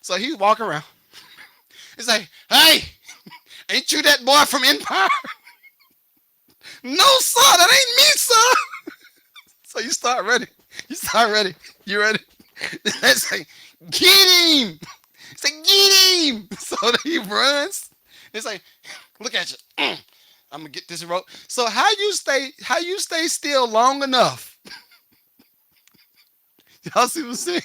So he's walking around. He's like, hey, ain't you that boy from Empire? No, sir, that ain't me, sir. So you start ready. You start ready. You ready? Let's say, get him. It's like, get him. So he runs. It's like, look at you. I'm gonna get this rope. So how you stay still long enough? Y'all see what I'm saying?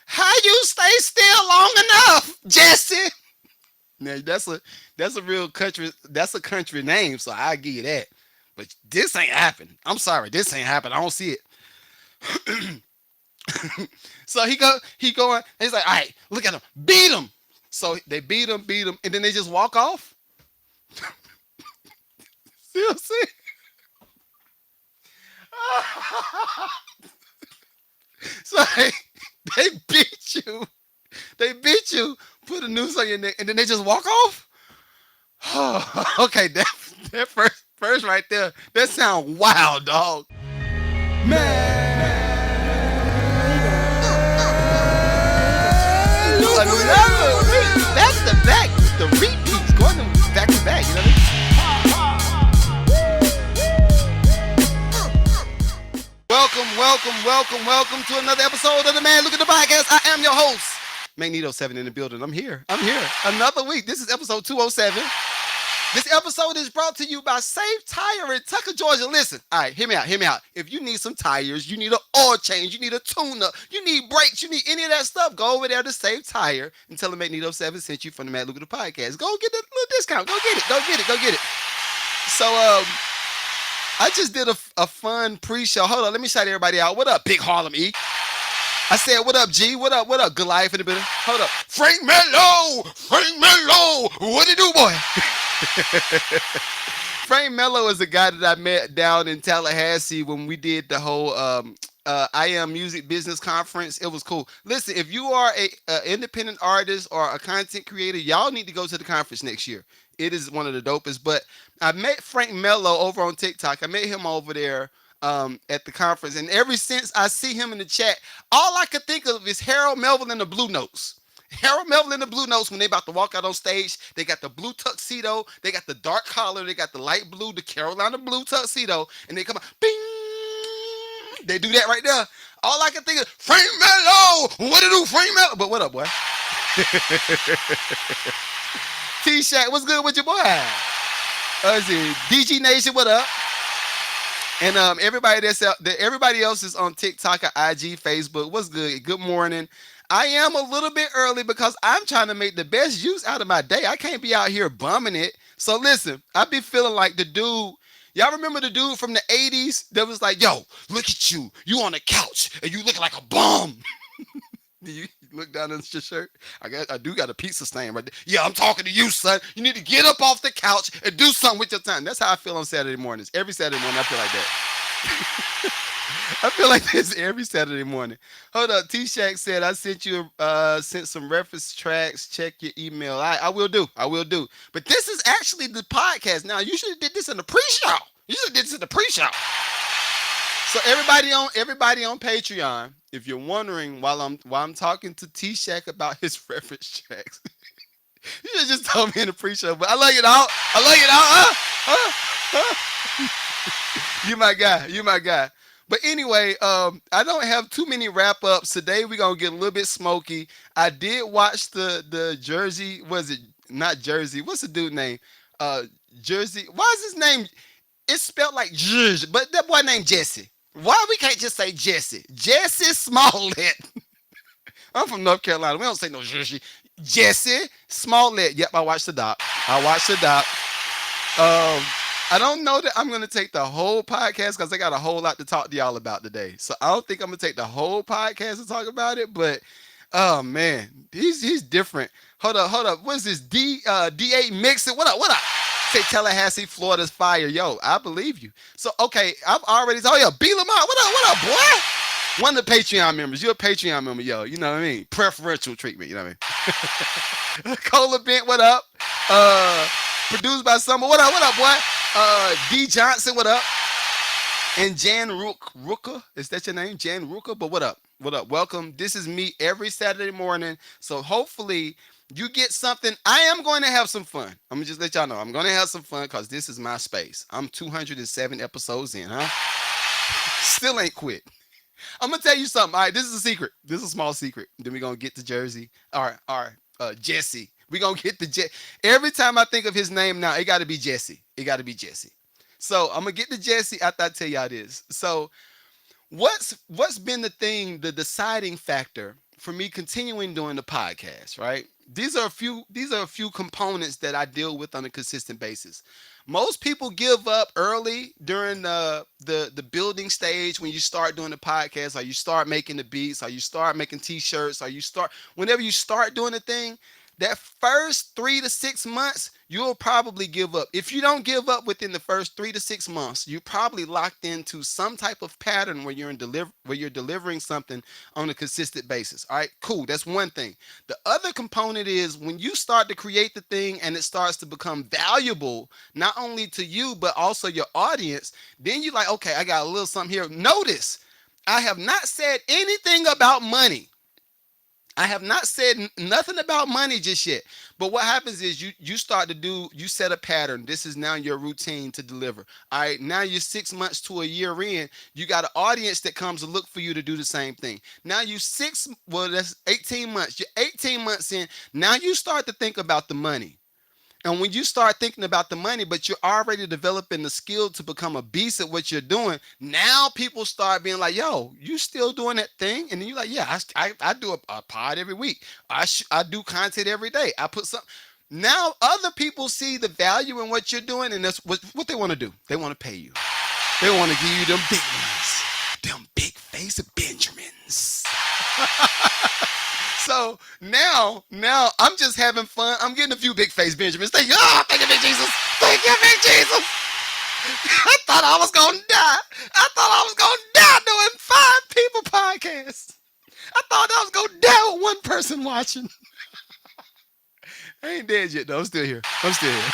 How you stay still long enough, Jesse? Now that's a real country name, so I give you that. But this ain't happened. I'm sorry, this ain't happened. I don't see it. So he going, and he's like, all right, look at him, beat him. So they beat him, and then they just walk off. See what I'm saying? So they beat you. They beat you, put a noose on your neck, and then they just walk off. Okay, that first right there, that sound wild, dog. Back to back, the repeats going back to back. You know what I mean? Welcome to another episode of the Man Look at the Podcast. I am your host, Magneto7 in the building. I'm here. Another week. This is episode 207. This episode is brought to you by Safe Tire in Tucker, Georgia. Listen, all right, hear me out. If you need some tires, you need an oil change, you need a tune-up, you need brakes, you need any of that stuff, go over there to Safe Tire and tell them Magneto7 sent you from the Mad Look at the Podcast. Go get that little discount. Go get it. So, I just did a fun pre-show. Hold on, let me shout everybody out. What up, Big Harlem E? I said, what up, G? What up, Goliath in the building? Hold up. Frank Mello! What it do, boy? Frank Mello is a guy that I met down in Tallahassee when we did the whole I Am Music Business Conference. It was cool. Listen, if you are a independent artist or a content creator, y'all need to go to the conference next year. It is one of the dopest. But I met Frank Mello over on TikTok. I met him over there at the conference. And ever since I see him in the chat, all I could think of is Harold Melville and the Blue Notes. Harold Melville and the Blue Notes, when they about to walk out on stage, they got the blue tuxedo, they got the dark collar, they got the light blue, the Carolina blue tuxedo, and they come out, bing! They do that right there. All I can think of, Frank Mello! What it do, Frank Mello? But what up, boy? T-Shack, what's good with your boy? Let's see, DG Nation, what up? And everybody else is on TikTok, or IG, Facebook. What's good? Good morning. I am a little bit early because I'm trying to make the best use out of my day. I can't be out here bumming it. So listen, I be feeling like the dude. Y'all remember the dude from the 80s that was like, yo, look at you. You on the couch and you look like a bum. You look down at your shirt. I do got a pizza stain right there. Yeah, I'm talking to you, son. You need to get up off the couch and do something with your time. That's how I feel on Saturday mornings. Every Saturday morning, I feel like that. I feel like this every Saturday morning. Hold up. T-Shack said, I sent some reference tracks. Check your email. I will do. But this is actually the podcast. Now, you should have did this in the pre-show. So everybody on Patreon, if you're wondering while I'm talking to T-Shack about his reference tracks, you should just told me in the pre-show. But I love it out. You my guy. But anyway, I don't have too many wrap-ups. Today we're going to get a little bit smoky. I did watch the Jersey, was it not Jersey? What's the dude name? Jersey. Why is his name? It's spelled like Jersey, but that boy named Jesse. Why we can't just say Jesse? Jussie Smollett. I'm from North Carolina. We don't say no Jersey. Jussie Smollett. Yep, I watched the doc. I don't know that I'm going to take the whole podcast because I got a whole lot to talk to y'all about today. So I don't think I'm going to take the whole podcast to talk about it. But, oh, man, he's different. Hold up. What is this? D8 Mixing? What up? Say Tallahassee, Florida's fire. Yo, I believe you. So, okay, I've already told you. Beat him out. What up, boy? One of the Patreon members. You're a Patreon member, yo. You know what I mean? Preferential treatment. You know what I mean? Cola Bent, what up? Produced by someone. What up, boy? D Johnson, what up? And Jan Rooker, is that your name? Jan Rooker, but what up? What up? Welcome. This is me every Saturday morning. So hopefully you get something. I am going to have some fun. I'm gonna just let y'all know I'm going to have some fun because this is my space. I'm 207 episodes in, huh? Still ain't quit. I'm gonna tell you something. All right, this is a secret. This is a small secret. Then we're gonna get to Jersey. All right, Jesse. We're gonna get to Jesse. Every time I think of his name now, it gotta be Jesse. It gotta be Jesse. So I'm gonna get to Jesse after I tell y'all this. So what's been the thing, the deciding factor for me continuing doing the podcast, right? These are a few components that I deal with on a consistent basis. Most people give up early during the building stage when you start doing the podcast, or you start making the beats, or you start making t-shirts, or you start whenever you start doing the thing. That first 3 to 6 months, you'll probably give up. If you don't give up within the first 3 to 6 months, you're probably locked into some type of pattern where you're delivering something on a consistent basis. All right, cool. That's one thing. The other component is when you start to create the thing and it starts to become valuable, not only to you but also your audience. Then you're like, okay, I got a little something here. Notice, I have not said anything about money. I have not said nothing about money just yet. But what happens is you set a pattern. This is now your routine to deliver. All right, now you're 6 months to a year in. You got an audience that comes to look for you to do the same thing. Now that's 18 months. You're 18 months in. Now you start to think about the money. And when you start thinking about the money, but you're already developing the skill to become a beast at what you're doing, now people start being like, yo, you still doing that thing? And then you're like, yeah, I do a pod every week. I do content every day. I put some. Now other people see the value in what you're doing, and that's what they want to do. They want to pay you. They want to give you them big ones, them big face Benjamins. So now I'm just having fun. I'm getting a few big face Benjamins. Thank you, Big Jesus. Thank you, Big Jesus. I thought I was gonna die. I thought I was gonna die doing 5 people podcasts. I thought I was gonna die with one person watching. I ain't dead yet though. I'm still here. I'm still here.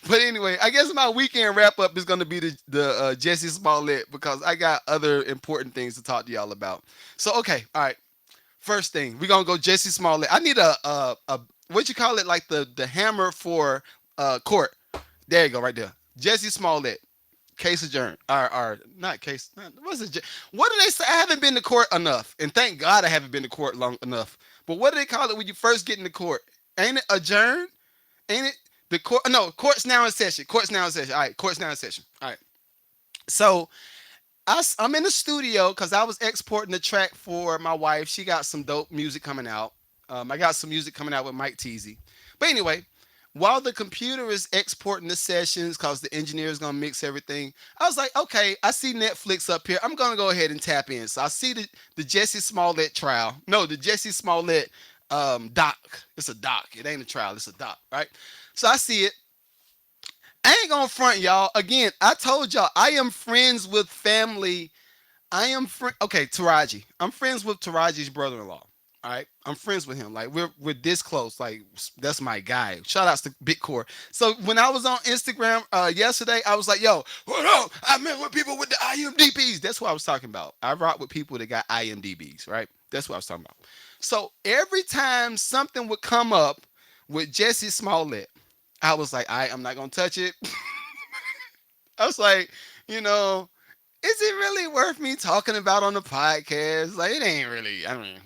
But anyway, I guess my weekend wrap up is going to be the Jussie Smollett because I got other important things to talk to y'all about. So okay, all right. First thing, we're gonna go Jussie Smollett. I need a what you call it, like the hammer for court. There you go, right there. Jussie Smollett, case adjourned. Or not case. What's it? What do they say? I haven't been to court enough, and thank God I haven't been to court long enough. But what do they call it when you first get into court? Ain't it adjourned? Ain't it? The court, no, court's now in session. Court's now in session. All right, court's now in session. All right. So I'm in the studio because I was exporting the track for my wife. She got some dope music coming out. I got some music coming out with Mike Teasy. But anyway, while the computer is exporting the sessions because the engineer is gonna mix everything, I was like, okay, I see Netflix up here. I'm gonna go ahead and tap in. So I see the Jussie Smollett trial. No, the Jussie Smollett doc. It's a doc. It ain't a trial. It's a doc, right? So I see it. I ain't gonna front y'all. Again, I told y'all I am friends with family. Okay, Taraji. I'm friends with Taraji's brother-in-law. All right, I'm friends with him. Like we're this close. Like that's my guy. Shout outs to Big Core. So when I was on Instagram yesterday, I was like, "Yo, what up? I met with people with the IMDb's." That's what I was talking about. I rock with people that got IMDb's. Right. That's what I was talking about. So every time something would come up with Jussie Smollett, I was like, I'm not gonna touch it. I was like, you know, is it really worth me talking about on the podcast? Like, it ain't really. I mean,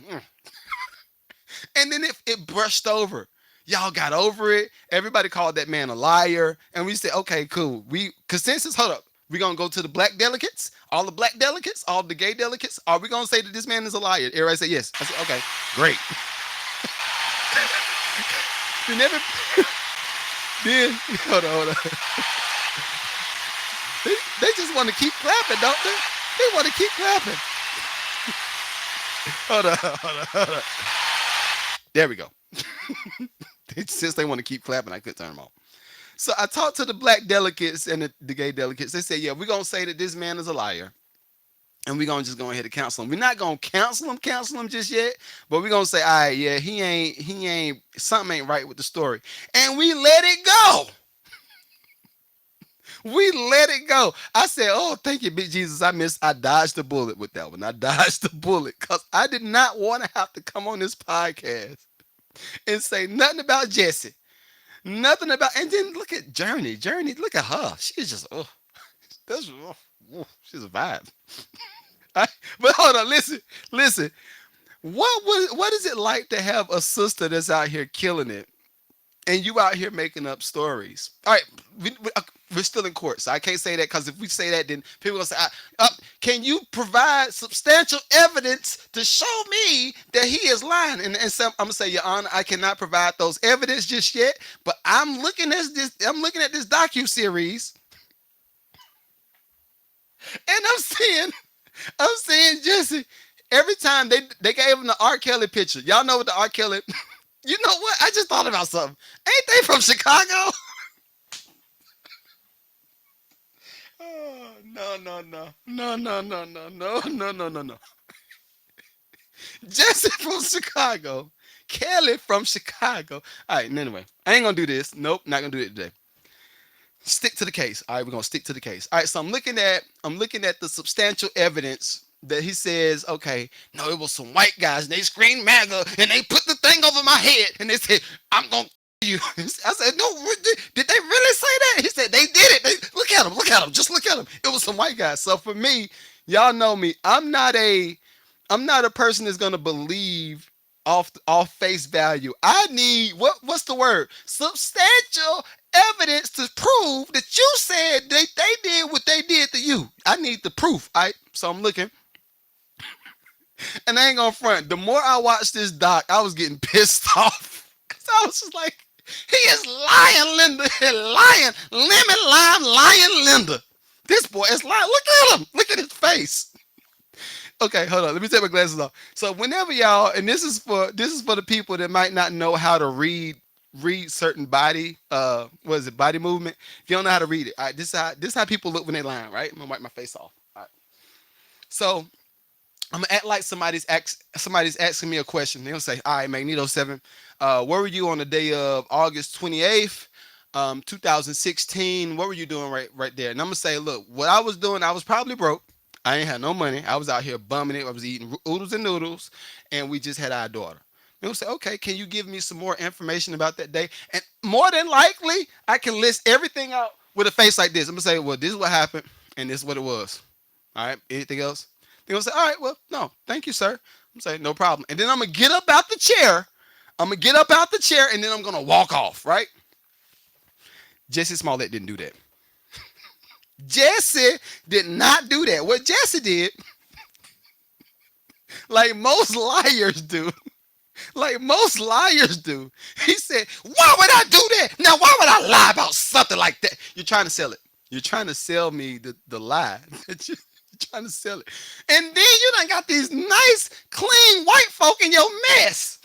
and then it brushed over. Y'all got over it. Everybody called that man a liar, and we said, okay, cool. We consensus. Hold up. We gonna go to the black delegates, all the black delegates, all the gay delegates. Are we gonna say that this man is a liar? Everybody said yes. I said, okay, great. You never. Then hold on. They just want to keep clapping, don't they? They want to keep clapping. Hold on. There we go. Since they want to keep clapping, I could turn them off. So I talked to the black delegates and the gay delegates. They said, yeah, we're gonna say that this man is a liar. And we're gonna just go ahead and cancel him. We're not gonna cancel him just yet, but we're gonna say, all right, yeah, he ain't, something ain't right with the story. And we let it go. We let it go. I said, "Oh, thank you, big Jesus. I dodged the bullet with that one. I dodged the bullet because I did not want to have to come on this podcast and say nothing about Jesse, nothing about." And then look at Journey. Journey, look at her. She's just, oh, that's, she's a vibe. But hold on, listen. What is it like to have a sister that's out here killing it, and you out here making up stories? All right, we're still in court, so I can't say that because if we say that, then people gonna say, "Can you provide substantial evidence to show me that he is lying?" And so I'm gonna say, Your Honor, I cannot provide those evidence just yet, but I'm looking at this. I'm looking at this docu series, and I'm seeing Jesse. Every time they gave him the R. Kelly picture. Y'all know what the R. Kelly. You know what? I just thought about something. Ain't they from Chicago? Oh, no. Jesse from Chicago. Kelly from Chicago. All right, anyway, I ain't gonna do this. Nope, not gonna do it today. Stick to the case. All right, we're gonna stick to the case. All right, so I'm looking at the substantial evidence that he says, okay, no, it was some white guys and they screamed MAGA and they put the thing over my head and they said, I'm gonna you. I said, no, did they really say that? He said they did it. Look at them, just look at them. It was some white guys. So for me, y'all know me. I'm not a person that's gonna believe off face value. I need what's the word? Substantial evidence to prove that you said they did what they did to you. I need the proof. All right. So I'm looking, and I ain't gonna front. The more I watched this doc, I was getting pissed off. Cause I was just like, he is lying, Linda. Lying. Lemon lime lying Linda. This boy is lying. Look at him. Look at his face. Okay, hold on. Let me take my glasses off. So whenever y'all, and this is for the people that might not know how to read certain body what is it, body movement. If you don't know how to read it, all right, this is how people look when they lying, right? I'm gonna wipe my face off. All right. So I'm gonna act like somebody's asking me a question. They'll say, "All right, Magneto 7, where were you on the day of August 28th, 2016? What were you doing right there?" And I'm gonna say, "Look, what I was doing, I was probably broke. I ain't had no money. I was out here bumming it. I was eating oodles and noodles, and we just had our daughter." They'll say, "Okay, can you give me some more information about that day?" And more than likely, I can list everything out with a face like this. I'm gonna say, "Well, this is what happened, and this is what it was." All right. Anything else? They're gonna say, "All right, well, no, thank you, sir." I'm saying, "No problem." And then I'm gonna get up out the chair. And then I'm gonna walk off. Right? Jussie Smollett didn't do that. Jesse did not do that. What Jesse did, like most liars do, he said, "Why would I do that? Now, why would I lie about something like that?" You're trying to sell it. You're trying to sell me the lie. You're trying to sell it. And then you done got these nice, clean white folk in your mess.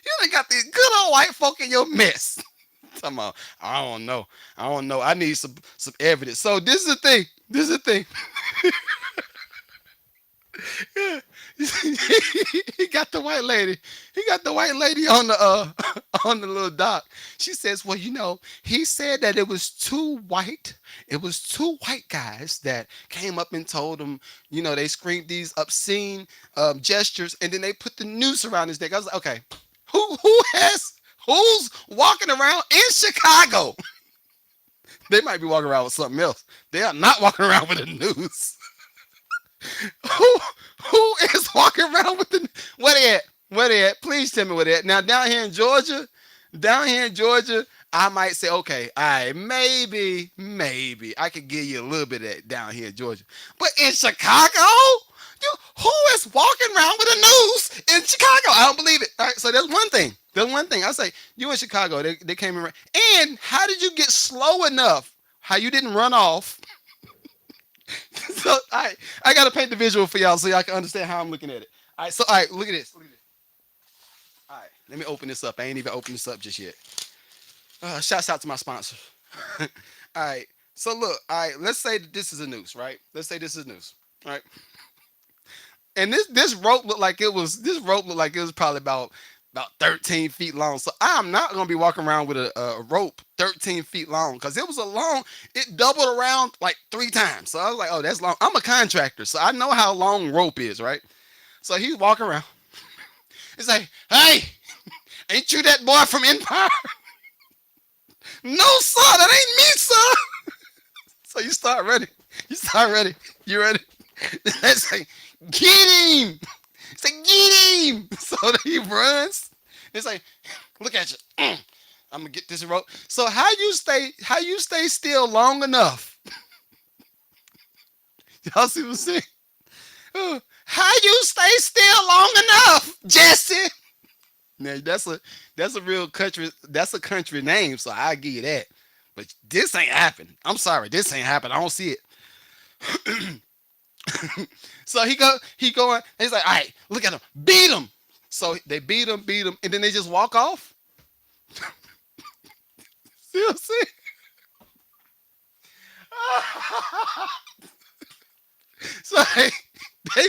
You done got these good old white folk in your mess. Talking about, I don't know. I need some evidence. So this is the thing. He got the white lady. He got the white lady on the on the little dock. She says, "Well, he said that it was two white guys that came up and told him, they screamed these obscene gestures, and then they put the noose around his neck." I was like, "Okay, who's walking around in Chicago?" They might be walking around with something else. They are not walking around with a noose. who who is walking around with the where they at? Where they at? Please tell me where they at. Now down here in Georgia, I might say, okay, all right, maybe I could give you a little bit of that down here in Georgia. But in Chicago, who is walking around with a noose in Chicago? I don't believe it. All right, so there's one thing. I say, you in Chicago, they came around. And how did you get slow enough? How you didn't run off? So I gotta paint the visual for y'all so y'all can understand how I'm looking at it. All right, look at this. All right, let me open this up. I ain't even opened this up just yet. Shouts out to my sponsor. All right, so look. All right, let's say that this is a noose, right? Let's say this is news, right? And this rope looked like it was probably about about 13 feet long. So I'm not gonna be walking around with a rope 13 feet long because it was a long. It doubled around like 3 times. So I was like, oh, that's long. I'm a contractor, so I know how long rope is, right? So he's walking around. He's like, hey, ain't you that boy from Empire? No, sir, that ain't me, sir. So you start running. You start running. You ready? Let's say, get him. Say, get him. So he runs. It's like, look at you. I'm gonna get this rope. So how you stay still long enough? Y'all see what I'm saying? How you stay still long enough, Jesse? Now that's a real country name, so I give you that. But this ain't happened. I'm sorry, this ain't happened. I don't see it. So he going, and he's like, all right, look at him, beat him. So they beat him, and then they just walk off. See what I'm saying? So they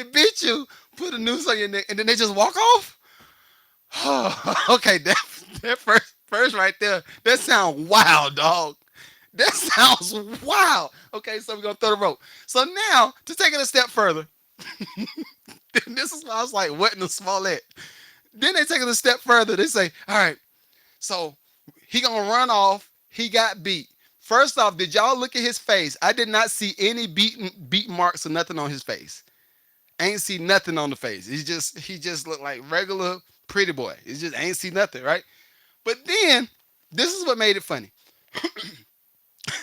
beat you, put a noose on your neck, and then they just walk off. Okay, that first right there, that sounds wild, dog. That sounds wild. Okay, so we're gonna throw the rope. So now to take it a step further, this is why I was like, what in the Smollett? Then they take it a step further. They say, all right, so he gonna run off. He got beat. First off, did y'all look at his face? I did not see any beat marks or nothing on his face. Ain't see nothing on the face. He just looked like regular pretty boy. He just ain't see nothing, right? But then this is what made it funny.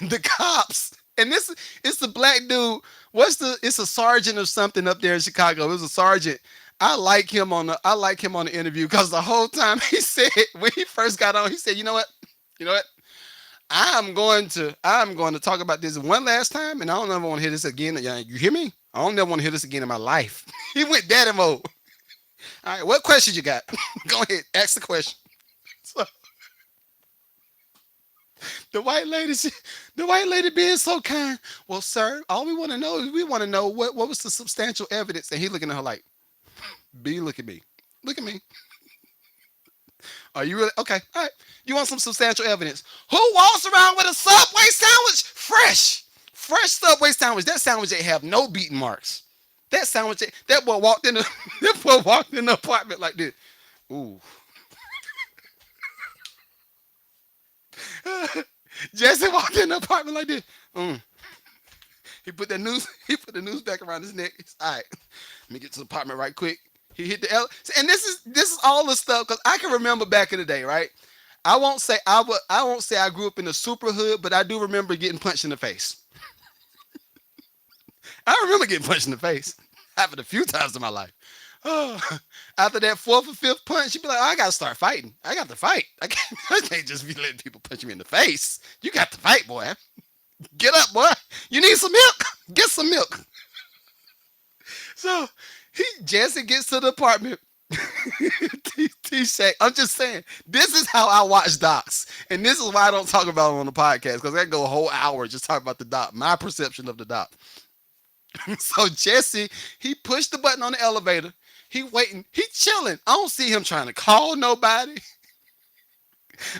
The cops, and this it's the black dude. It's a sergeant or something up there in Chicago. It was a sergeant. I like him on the interview because the whole time he said when he first got on, he said, you know what? I'm going to talk about this one last time, and I don't ever want to hear this again. You hear me? I don't never want to hear this again in my life. He went daddy mode. All right, what questions you got? Go ahead, ask the question. So the white lady, the white lady being so kind. Well, sir, all we want to know what was the substantial evidence, and he looking at her like, B, look at me, look at me. Are you really okay? All right. You want some substantial evidence? Who walks around with a Subway sandwich? Fresh Subway sandwich. That sandwich ain't have no beating marks. That boy walked in the that boy walked in the apartment like this. Ooh. Jesse walked in the apartment like this. Mm. He put the noose back around his neck. It's all right. Let me get to the apartment right quick. He hit the L, and this is all the stuff because I can remember back in the day, right? I won't say I grew up in the super hood, but I do remember getting punched in the face. I remember getting punched in the face. Happened a few times in my life. Oh, after that fourth or fifth punch, you'd be like, oh, I gotta start fighting. I got to fight. I can't just be letting people punch me in the face. You got to fight, boy. Get up, boy. You need some milk? Get some milk. So Jesse gets to the apartment. T-Shack, I'm just saying, this is how I watch docs. And this is why I don't talk about it on the podcast, because I go a whole hour just talking about the doc, my perception of the doc. So Jesse, he pushed the button on the elevator. He waiting. He chilling. I don't see him trying to call nobody.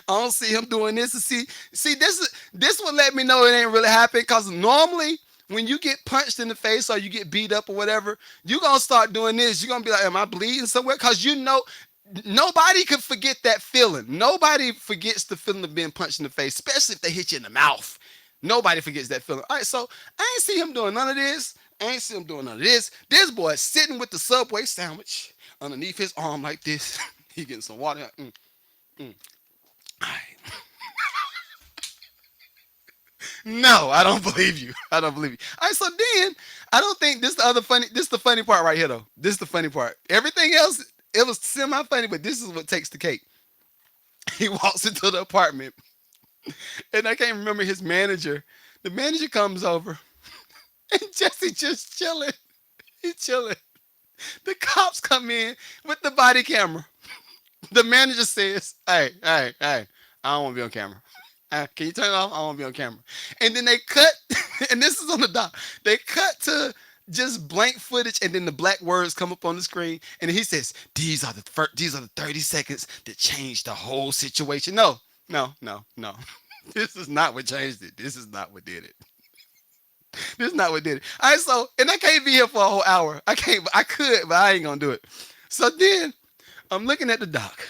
I don't see him doing this. And see, this would let me know it ain't really happening. Cause normally when you get punched in the face or you get beat up or whatever, you're gonna start doing this. You're gonna be like, am I bleeding somewhere? Cause nobody can forget that feeling. Nobody forgets the feeling of being punched in the face, especially if they hit you in the mouth. Nobody forgets that feeling. All right, so I ain't see him doing none of this. I ain't see him doing none of this. This boy sitting with the Subway sandwich underneath his arm like this. He getting some water. Mm. All right. No, I don't believe you. I don't believe you. All right, so then I don't think this is the funny part right here though. This is the funny part. Everything else, it was semi-funny, but this is what takes the cake. He walks into the apartment, and I can't remember his manager. The manager comes over, and Jesse just chilling. He's chilling. The cops come in with the body camera. The manager says, hey, I don't want to be on camera. Can you turn it off? I don't want to be on camera. And then they cut, and this is on the doc. They cut to just blank footage, and then the black words come up on the screen, and he says, these are the 30 seconds that changed the whole situation. No, no, no, no. This is not what changed it. This is not what did it. This is not what did it. All right, so and I can't be here for a whole hour. I can't. I could, but I ain't gonna do it. So then I'm looking at the doc.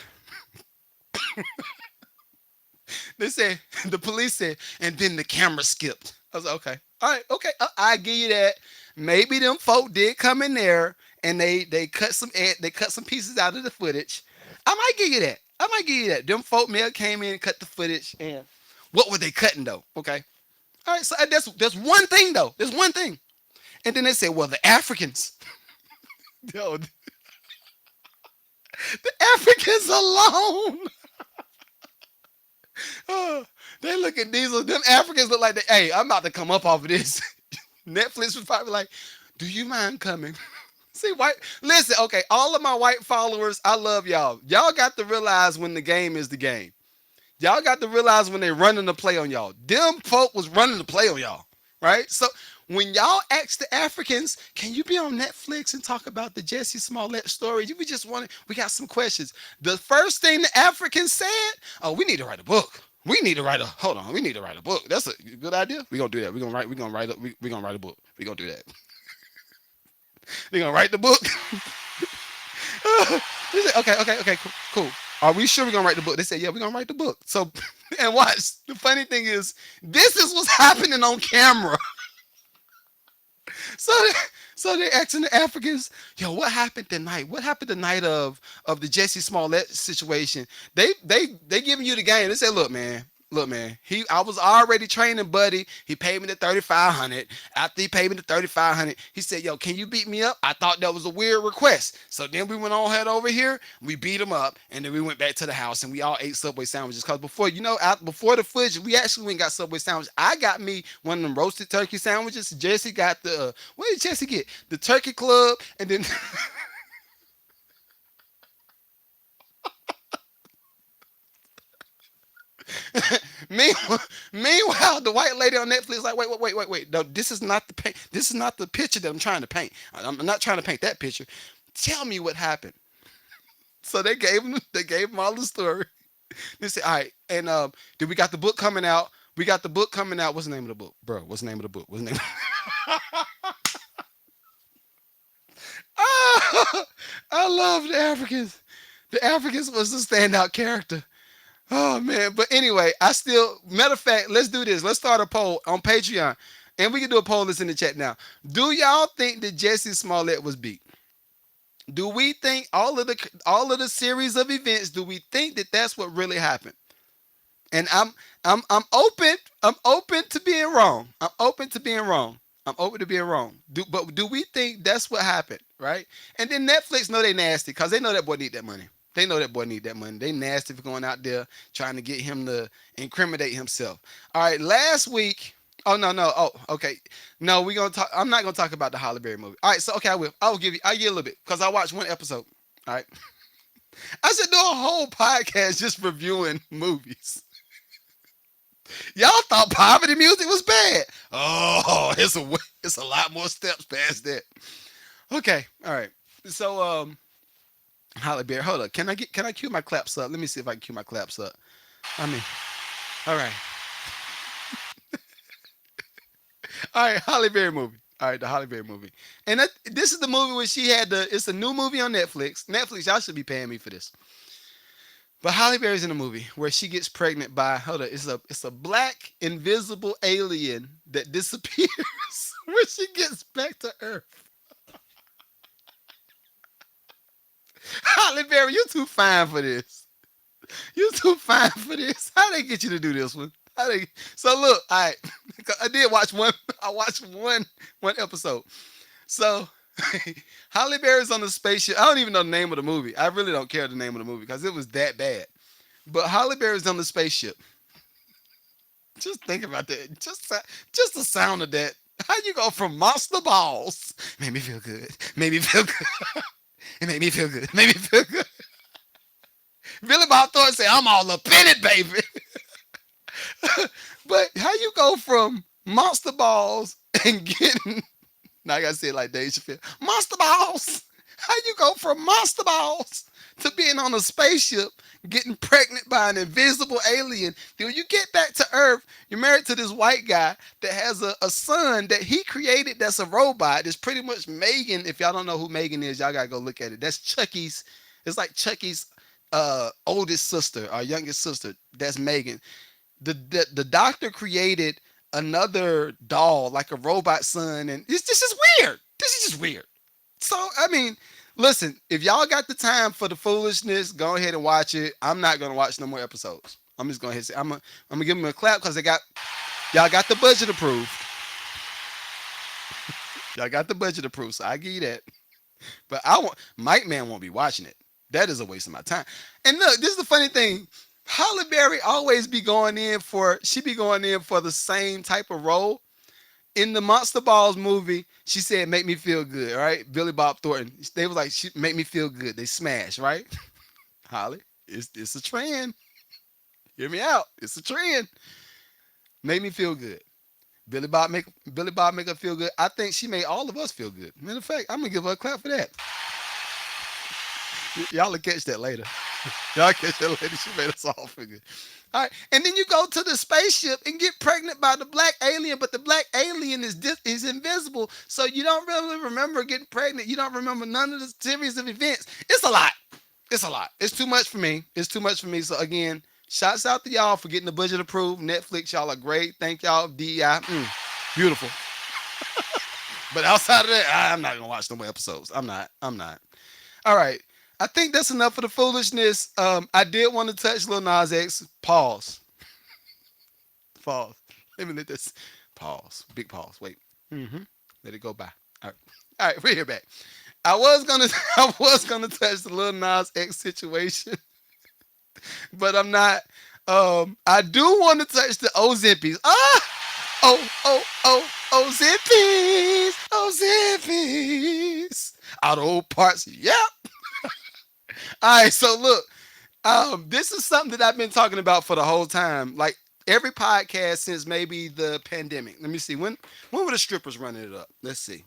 They said the police said, and then the camera skipped. I was like, okay, all right, okay, I give you that. Maybe them folk did come in there and they cut some pieces out of the footage. I might give you that. I might give you that. Them folk may have came in and cut the footage. And what were they cutting though? Okay, all right. So that's one thing though. There's one thing. And then they said, well, the Africans, yo, the Africans alone. Oh, they look at these. Them Africans look like they. Hey, I'm about to come up off of this. Netflix was probably like, "Do you mind coming?" See, white. Listen, okay, all of my white followers, I love y'all. Y'all got to realize when the game is the game. Y'all got to realize when they running the play on y'all. Them folk was running the play on y'all, right? So when y'all ask the Africans, can you be on Netflix and talk about the Jussie Smollett story? We just want we got some questions. The first thing the Africans said, oh, we need to write a book. We need to write a hold on. We need to write a book. That's a good idea. We're gonna do that. We're gonna write a book. We're gonna do that. They're gonna write the book. They said, okay, cool. Are we sure we're gonna write the book? They said, yeah, we're gonna write the book. So and watch. The funny thing is, this is what's happening on camera. So, so they're asking the Africans, yo, what happened tonight? What happened the night of the Jussie Smollett situation? They giving you the game. They say, look, man. I was already training Buddy. He paid me the 3,500. After he paid me the 3,500, he said, yo, can you beat me up? I thought that was a weird request. So then we went on head over here. We beat him up, and then we went back to the house and we all ate Subway sandwiches. Cause before before the footage, we actually went and got Subway sandwiches. I got me one of them roasted turkey sandwiches. Jesse got the what did Jesse get? The Turkey Club, and then meanwhile, the white lady on Netflix like, wait. No, this is not the paint. This is not the picture that I'm trying to paint. I'm not trying to paint that picture. Tell me what happened. So they gave him all the story. They said, all right, and did we got the book coming out? We got the book coming out. What's the name of the book, bro? What's the name of the book? What's the name? Ah, I love the Africans. The Africans was the standout character. Oh man, but anyway, I still matter of fact, let's do this. Let's start a poll on Patreon. And we can do a poll that's in the chat now. Do y'all think that Jussie Smollett was beat? Do we think all of the series of events, do we think that that's what really happened? And I'm open. I'm open to being wrong. I'm open to being wrong. I'm open to being wrong. But do we think that's what happened, right? And then Netflix know they nasty because they know that boy need that money. They know that boy need that money. They nasty for going out there trying to get him to incriminate himself. All right, last week. Oh no. Oh, okay. No, we gonna talk. I'm not gonna talk about the Halle Berry movie. All right, so okay, I will. I'll give you. I'll give you a little bit because I watched one episode. All right. I should do a whole podcast just reviewing movies. Y'all thought poverty music was bad. Oh, it's a lot more steps past that. Okay, all right. So Halle Berry, hold up. Can I cue my claps up? Let me see if I can cue my claps up. I mean, all right. All right, Halle Berry movie. All right, the Halle Berry movie. And this is the movie where she had it's a new movie on Netflix. Netflix, y'all should be paying me for this. But Halle Berry's in a movie where she gets pregnant by it's a black invisible alien that disappears when she gets back to Earth. Halle Berry, you too fine for this. You too fine for this. How they get you to do this one? So look, all right. I did watch one. I watched one episode. So Halle Berry's on the spaceship. I don't even know the name of the movie. I really don't care the name of the movie because it was that bad. But Halle Berry's on the spaceship. Just think about that. Just the sound of that. How you go from monster balls? Made me feel good. Made me feel good. It made me feel good. Made me feel good. Billy Bob Thornton said, I'm all up in it, baby. But how you go from monster balls and getting Now I gotta say it like Dave Chappelle. Monster balls. How you go from monster balls to being on a spaceship, getting pregnant by an invisible alien? Then when you get back to Earth, you're married to this white guy that has a son that he created that's a robot. It's pretty much Megan. If y'all don't know who Megan is, y'all gotta go look at it. That's Chucky's. It's like Chucky's oldest sister or youngest sister. That's Megan. The doctor created another doll, like a robot son, and this is weird. This is just weird. So I mean, listen, if y'all got the time for the foolishness, go ahead and watch it. I'm not gonna watch no more episodes. I'm just going ahead and say I'm gonna give them a clap because y'all got the budget approved. Y'all got the budget approved, so I give you that. But Mike Man won't be watching it. That is a waste of my time. And look, this is the funny thing. Halle Berry always be going in for the same type of role. In the Monster Balls movie, she said, "Make me feel good." Right? Billy Bob Thornton. They was like, "Make me feel good." They smashed, right? Holly, it's a trend. Hear me out. It's a trend. Make me feel good. Billy Bob make her feel good. I think she made all of us feel good. Matter of fact, I'm gonna give her a clap for that. Y'all will catch that later. Y'all catch that later. She made us all feel good. All right, and then you go to the spaceship and get pregnant by the black alien, but the black alien is invisible, so you don't really remember getting pregnant. You don't remember none of the series of events. It's a lot. It's a lot. It's too much for me. It's too much for me. So again, shouts out to y'all for getting the budget approved. Netflix, y'all are great. Thank y'all. DEI, beautiful. But outside of that, I'm not gonna watch no more episodes. I'm not. All right. I think that's enough for the foolishness. I did want to touch Lil Nas X. Pause. Pause. Let me let this pause. Big pause. Wait. Let it go by. All right. All right. We're here back. I was gonna touch the Lil Nas X situation, but I'm not. I do want to touch the Ozempies. Ozempies, Ozempies. Auto parts. Yep. All right, so look, this is something that I've been talking about for the whole time, like every podcast since maybe the pandemic. Let me see, when were the strippers running it up? Let's see.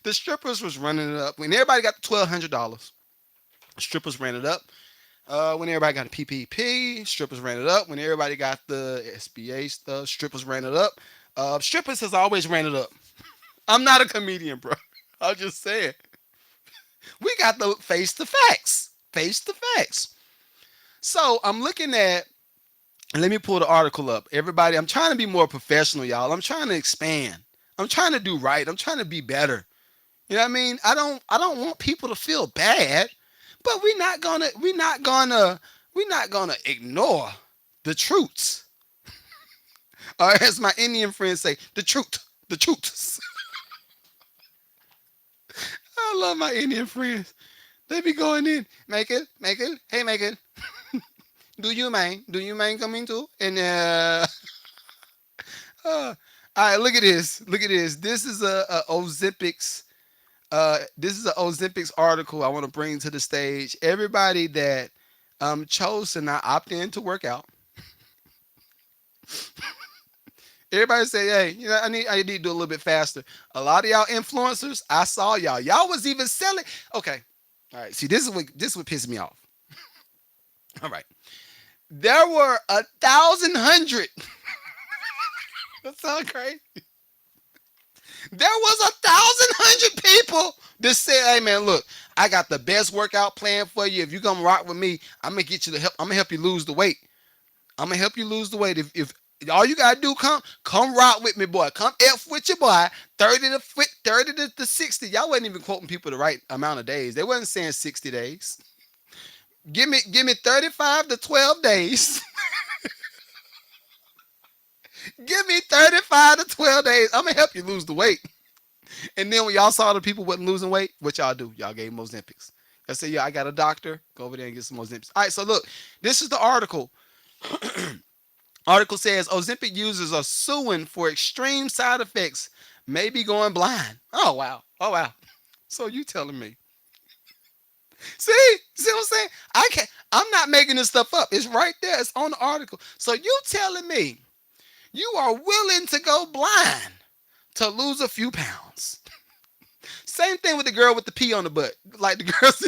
The strippers was running it up when everybody got the $1,200. Strippers ran it up. When everybody got a PPP, strippers ran it up. When everybody got the SBA stuff, strippers ran it up. Strippers has always ran it up. I'm not a comedian, bro. I'm just saying. We got to face the facts. Face the facts. So I'm looking at, and let me pull the article up. Everybody, I'm trying to be more professional, y'all. I'm trying to expand. I'm trying to do right. I'm trying to be better. You know what I mean? I don't want people to feel bad, but we're not gonna ignore the truths. Or as my Indian friends say, the truth. The truths. I love my Indian friends. They be going in, make it, hey make it. Do you mind? Do you mind coming too? And all right, look at this. Look at this. This is a Ozempics. This is an Ozempics article I want to bring to the stage. Everybody that chose to not opt in to work out. Everybody say, hey, I need to do a little bit faster. A lot of y'all influencers, I saw y'all. Y'all was even selling. Okay. All right. See, this is what pissed me off. All right. There were 1,100. That sounds crazy. There was 1,100 people that said, hey man, look, I got the best workout plan for you. If you're gonna rock with me, I'm gonna get you the help. I'm gonna help you lose the weight. I'm gonna help you lose the weight. If all you gotta do, come rock with me, boy. Come F with your boy. 30 to 60. Y'all wasn't even quoting people the right amount of days. They wasn't saying 60 days. Give me 35 to 12 days. Give me 35 to 12 days. I'm gonna help you lose the weight. And then when y'all saw the people wasn't losing weight, what y'all do? Y'all gave them Ozempics. I say, yeah, I got a doctor. Go over there and get some Ozempics. All right, so look, this is the article. Article says Ozempic users are suing for extreme side effects, maybe going blind. Oh wow. So you telling me? See what I'm saying? I'm not making this stuff up. It's right there. It's on the article. So you telling me you are willing to go blind to lose a few pounds. Same thing with the girl with the pee on the butt. Like the girls,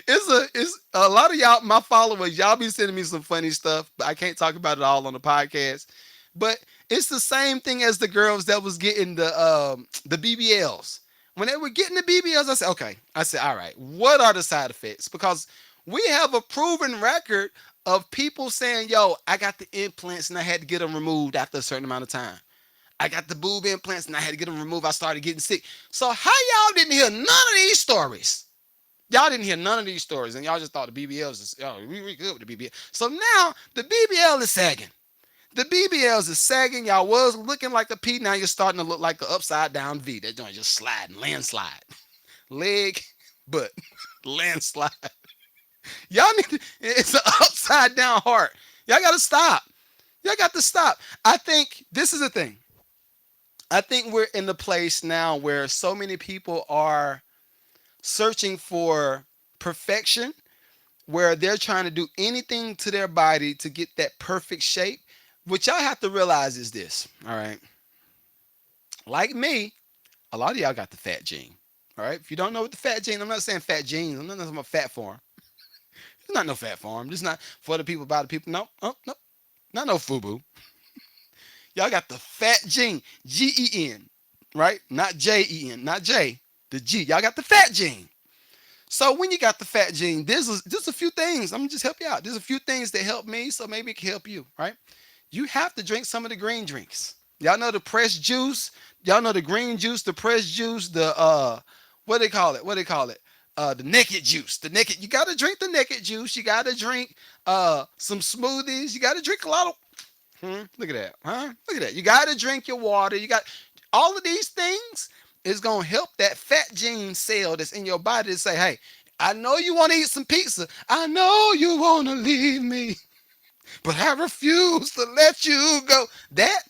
it's a lot of y'all, my followers. Y'all be sending me some funny stuff, but I can't talk about it all on the podcast. But it's the same thing as the girls that was getting the BBLs. When they were getting the BBLs, I said, okay. I said, all right, what are the side effects? Because we have a proven record of people saying, yo, I got the implants and I had to get them removed after a certain amount of time. I got the boob implants and I had to get them removed. I started getting sick. So how y'all didn't hear none of these stories? Y'all didn't hear none of these stories, and y'all just thought the BBLs is, oh, we good with the BBL. So now the BBL is sagging. The BBLs is sagging. Y'all was looking like a P. Now you're starting to look like an upside down V. That joint just sliding, landslide, leg, butt, landslide. Y'all need to, it's an upside down heart. Y'all got to stop. Y'all got to stop. I think this is the thing. I think we're in the place now where so many people are searching for perfection, where they're trying to do anything to their body to get that perfect shape. What y'all have to realize is this, all right? Like me, a lot of y'all got the fat gene, all right? If you don't know what the fat gene, I'm not saying fat genes. I'm not talking about fat form. It's not no fat form. This is not for the people, by the people. No, no, not no FUBU. Y'all got the fat gene, Gen, right? Not Jen, not J, the G. Y'all got the fat gene. So when you got the fat gene, there's a few things. I'm gonna just help you out. There's a few things that help me, so maybe it can help you, right? You have to drink some of the green drinks. Y'all know the pressed juice. Y'all know the green juice, the pressed juice, the what they call it? What they call it? The naked juice. The naked. You gotta drink the naked juice. You gotta drink some smoothies. You gotta drink a lot of. Look at that, huh? Look at that. You gotta drink your water. You got all of these things is gonna help that fat gene cell that's in your body to say, hey, I know you want to eat some pizza. I know you want to leave me, but I refuse to let you go. That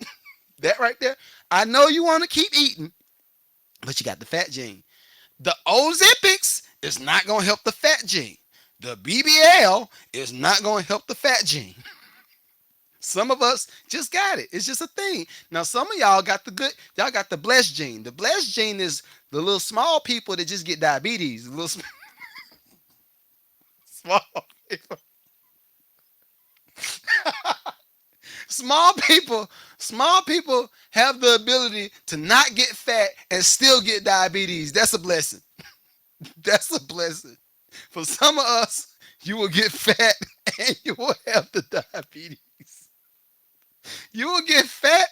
right there. I know you want to keep eating, but you got the fat gene. The Ozempics is not gonna help the fat gene. The BBL is not gonna help the fat gene. Some of us just got it. It's just a thing. Now, some of y'all got the good, y'all got the blessed gene. The blessed gene is the little small people that just get diabetes. The little small people. Small people have the ability to not get fat and still get diabetes. That's a blessing. That's a blessing. For some of us, you will get fat and you will have the diabetes. You will get fat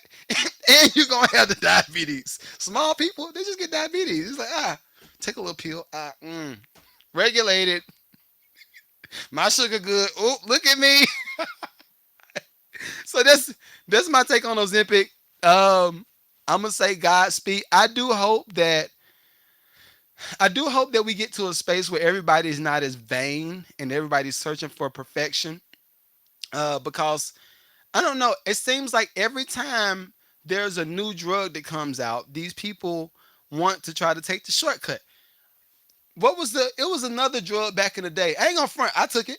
and you're going to have the diabetes. Small people, they just get diabetes. It's like, take a little pill. Regulate it. My sugar good. Oh, look at me. So that's my take on Ozempic. I'm going to say Godspeed. I do hope that we get to a space where everybody's not as vain and everybody's searching for perfection. Because I don't know. It seems like every time there's a new drug that comes out, these people want to try to take the shortcut. It was another drug back in the day. I ain't gonna front. I took it.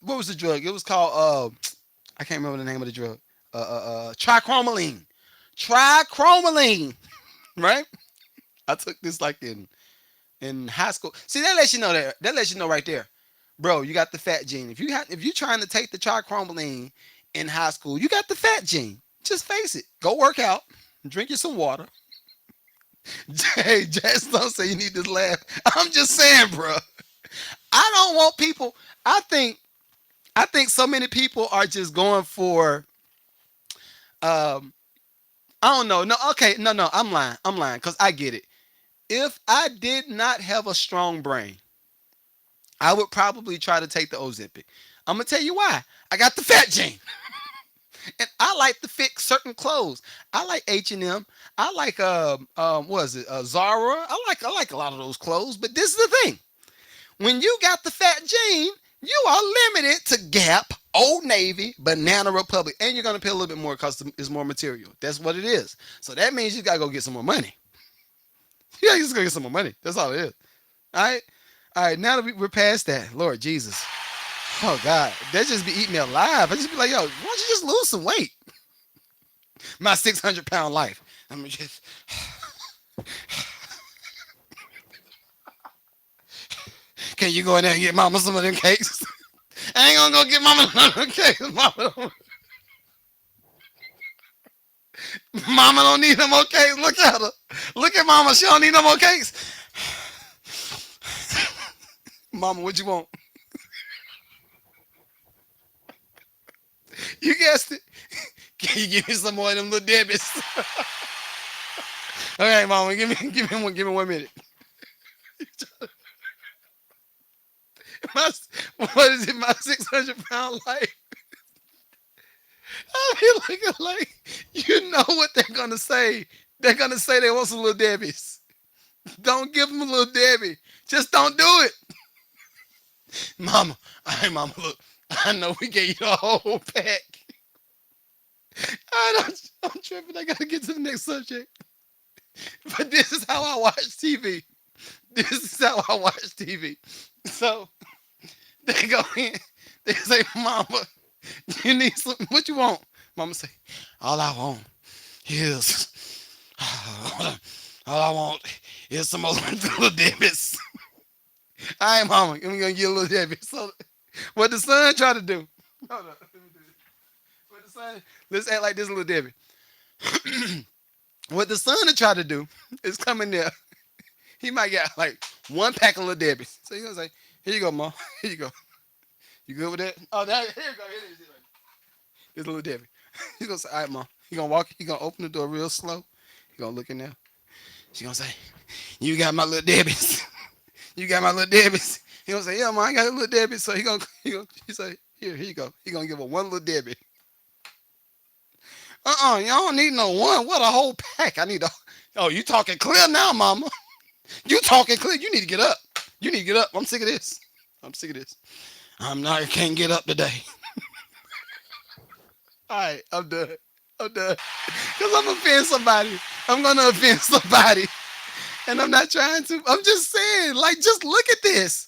What was the drug? It was called, I can't remember the name of the drug. Trichromaline. Trichromaline. Right? I took this like in high school. See, that lets you know that lets you know right there. Bro, you got the fat gene. If you're trying to take the trichromaline in high school, you got the fat gene. Just face it. Go work out. Drink you some water. Hey, Jazz don't say you need to laugh. I'm just saying, bro. I don't want people. I think so many people are just going for I don't know. No, okay, no, I'm lying. Because I get it. If I did not have a strong brain, I would probably try to take the Ozempic. I'm gonna tell you why. I got the fat gene. And I like to fit certain clothes. I like H&M. I like what is it? Zara. I like a lot of those clothes. But this is the thing: when you got the fat gene, you are limited to Gap, Old Navy, Banana Republic, and you're gonna pay a little bit more because it's more material. That's what it is. So that means you gotta go get some more money. You just gotta get some more money. That's all it is. All right. Now that we're past that, Lord Jesus. Oh God, that just be eating me alive. I just be like, yo, why don't you just lose some weight? My 600-pound life. Let me just. Can you go in there and get mama some of them cakes? I ain't gonna go get mama none of them cakes. Mama don't need no more cakes. Look at her. Look at mama. She don't need no more cakes. Mama, what you want? You guessed it. Can you give me some more of them little debits? Okay, mama, give me 1 minute. My, what is it? My 600 pound life. I be looking like you know what they're gonna say. They're gonna say they want some little debbies. Don't give them a little Debbie. Just don't do it. Mama, all right, mama, look. I know we gave you the whole pack. I'm tripping. I gotta get to the next subject. But this is how I watch TV. This is how I watch TV. So they go in. They say, "Mama, you need some. What you want?" Mama say, "All I want is, all I want is some more little debits." All right, Mama, I'm gonna get a little debit. So what the son try to do? Hold on. Let me do this. What the son? Let's act like this little Debbie. What the son try to do is come in there. He might get like 1 pack of little Debbie's. So he's gonna say, "Here you go, Mom. Here you go. You good with that? Oh, here you go. Here it is. This little Debbie." He's gonna say, "All right, Mom." He gonna walk. He gonna open the door real slow. He gonna look in there. She gonna say, "You got my little Debbie's. You got my little Debbie's." He gonna say, "Yeah, Mom, I got a little Debbie." So he say, "Here you go." He gonna give her one little Debbie. Y'all don't need no one. What a whole pack. I need a. Oh, you talking clear now, Mama? You talking clear? You need to get up. You need to get up. I'm sick of this. I'm sick of this. I'm not. I can't get up today. All right, I'm done. I'm done. Cause I'm offend somebody. I'm gonna offend somebody, and I'm not trying to. I'm just saying, like, just look at this.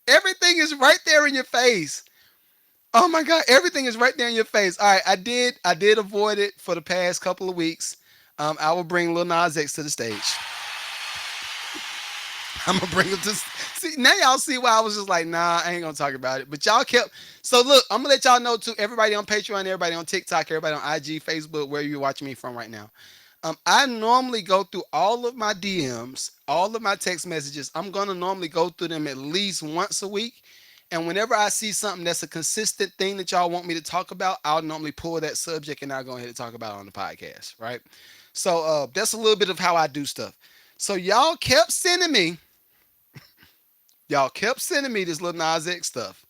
Everything is right there in your face. Oh my God, everything is right there in your face. All right, I did avoid it for the past couple of weeks. I will bring Lil Nas X to the stage. I'm gonna bring him to see now. Y'all see why I was just like, nah, I ain't gonna talk about it. But y'all kept. So look, I'm gonna let y'all know too. Everybody on Patreon, everybody on TikTok, everybody on IG, Facebook, where you're watching me from right now. I normally go through all of my DMs, all of my text messages. I'm gonna normally go through them at least once a week. And whenever I see something that's a consistent thing that y'all want me to talk about, I'll normally pull that subject and I'll go ahead and talk about it on the podcast, right? So that's a little bit of how I do stuff. So y'all kept sending me this little Nas X stuff,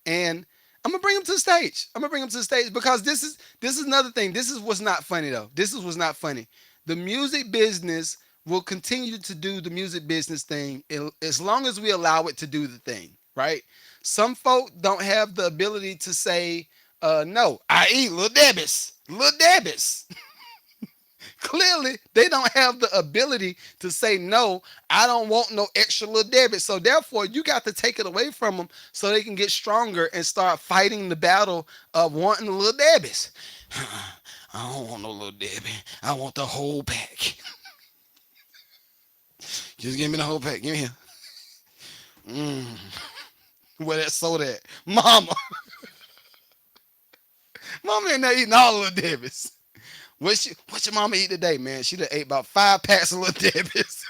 and I'm gonna bring him to the stage. I'm gonna bring him to the stage because this is another thing. This is what's not funny though. This is what's not funny. The music business will continue to do the music business thing as long as we allow it to do the thing, right? Some folk don't have the ability to say no. I eat little Debbie's, little Debbie's. Clearly, they don't have the ability to say no. I don't want no extra little debit. So therefore, you got to take it away from them so they can get stronger and start fighting the battle of wanting the little debits. I don't want no little Debbie. I want the whole pack. Just give me the whole pack. Give me here. Where that soda at? Mama. Mama ain't not eating all the little Debbie's. What your mama eat today, man? She done ate about 5 packs of little Debbie's.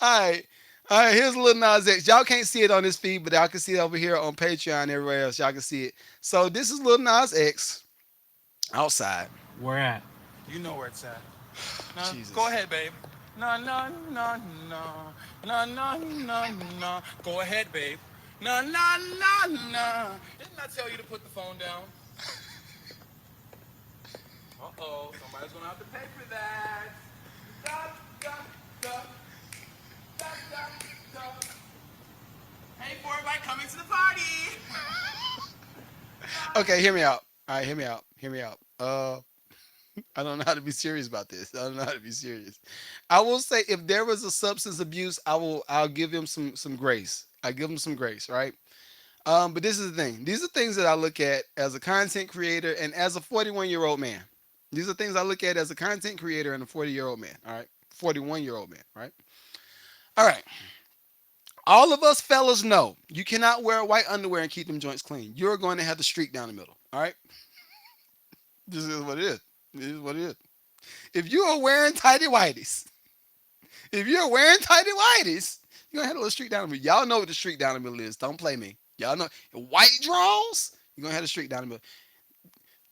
All right. All right, here's a little Nas X. Y'all can't see it on this feed, but y'all can see it over here on Patreon and everywhere else. Y'all can see it. So this is little Nas X outside. Where at? You know where it's at. No, Jesus. go ahead, babe. No, no, no, no. No, no, no, no. Go ahead, babe. No, no, no, no. Didn't I tell you to put the phone down? Uh-oh, somebody's gonna have to pay for that. Da, da, da, da, da, da. Hey, for everybody coming to the party. Okay, hear me out. All right, hear me out. Hear me out. I don't know how to be serious about this. I don't know how to be serious. I will say if there was a substance abuse, I'll give him some grace. I give him some grace, right? But this is the thing. These are things that I look at as a content creator and as a 41-year-old man. These are things I look at as a content creator and a 40-year-old man. All right. 41-year-old man. Right. All right. All of us fellas know you cannot wear white underwear and keep them joints clean. You're going to have the streak down the middle. All right. This is what it is. This is what it is. If you are wearing tighty whities, if you're wearing tighty whities, you're gonna have a little streak down the middle. Y'all know what the streak down the middle is. Don't play me. Y'all know white draws. You're gonna have a streak down the middle.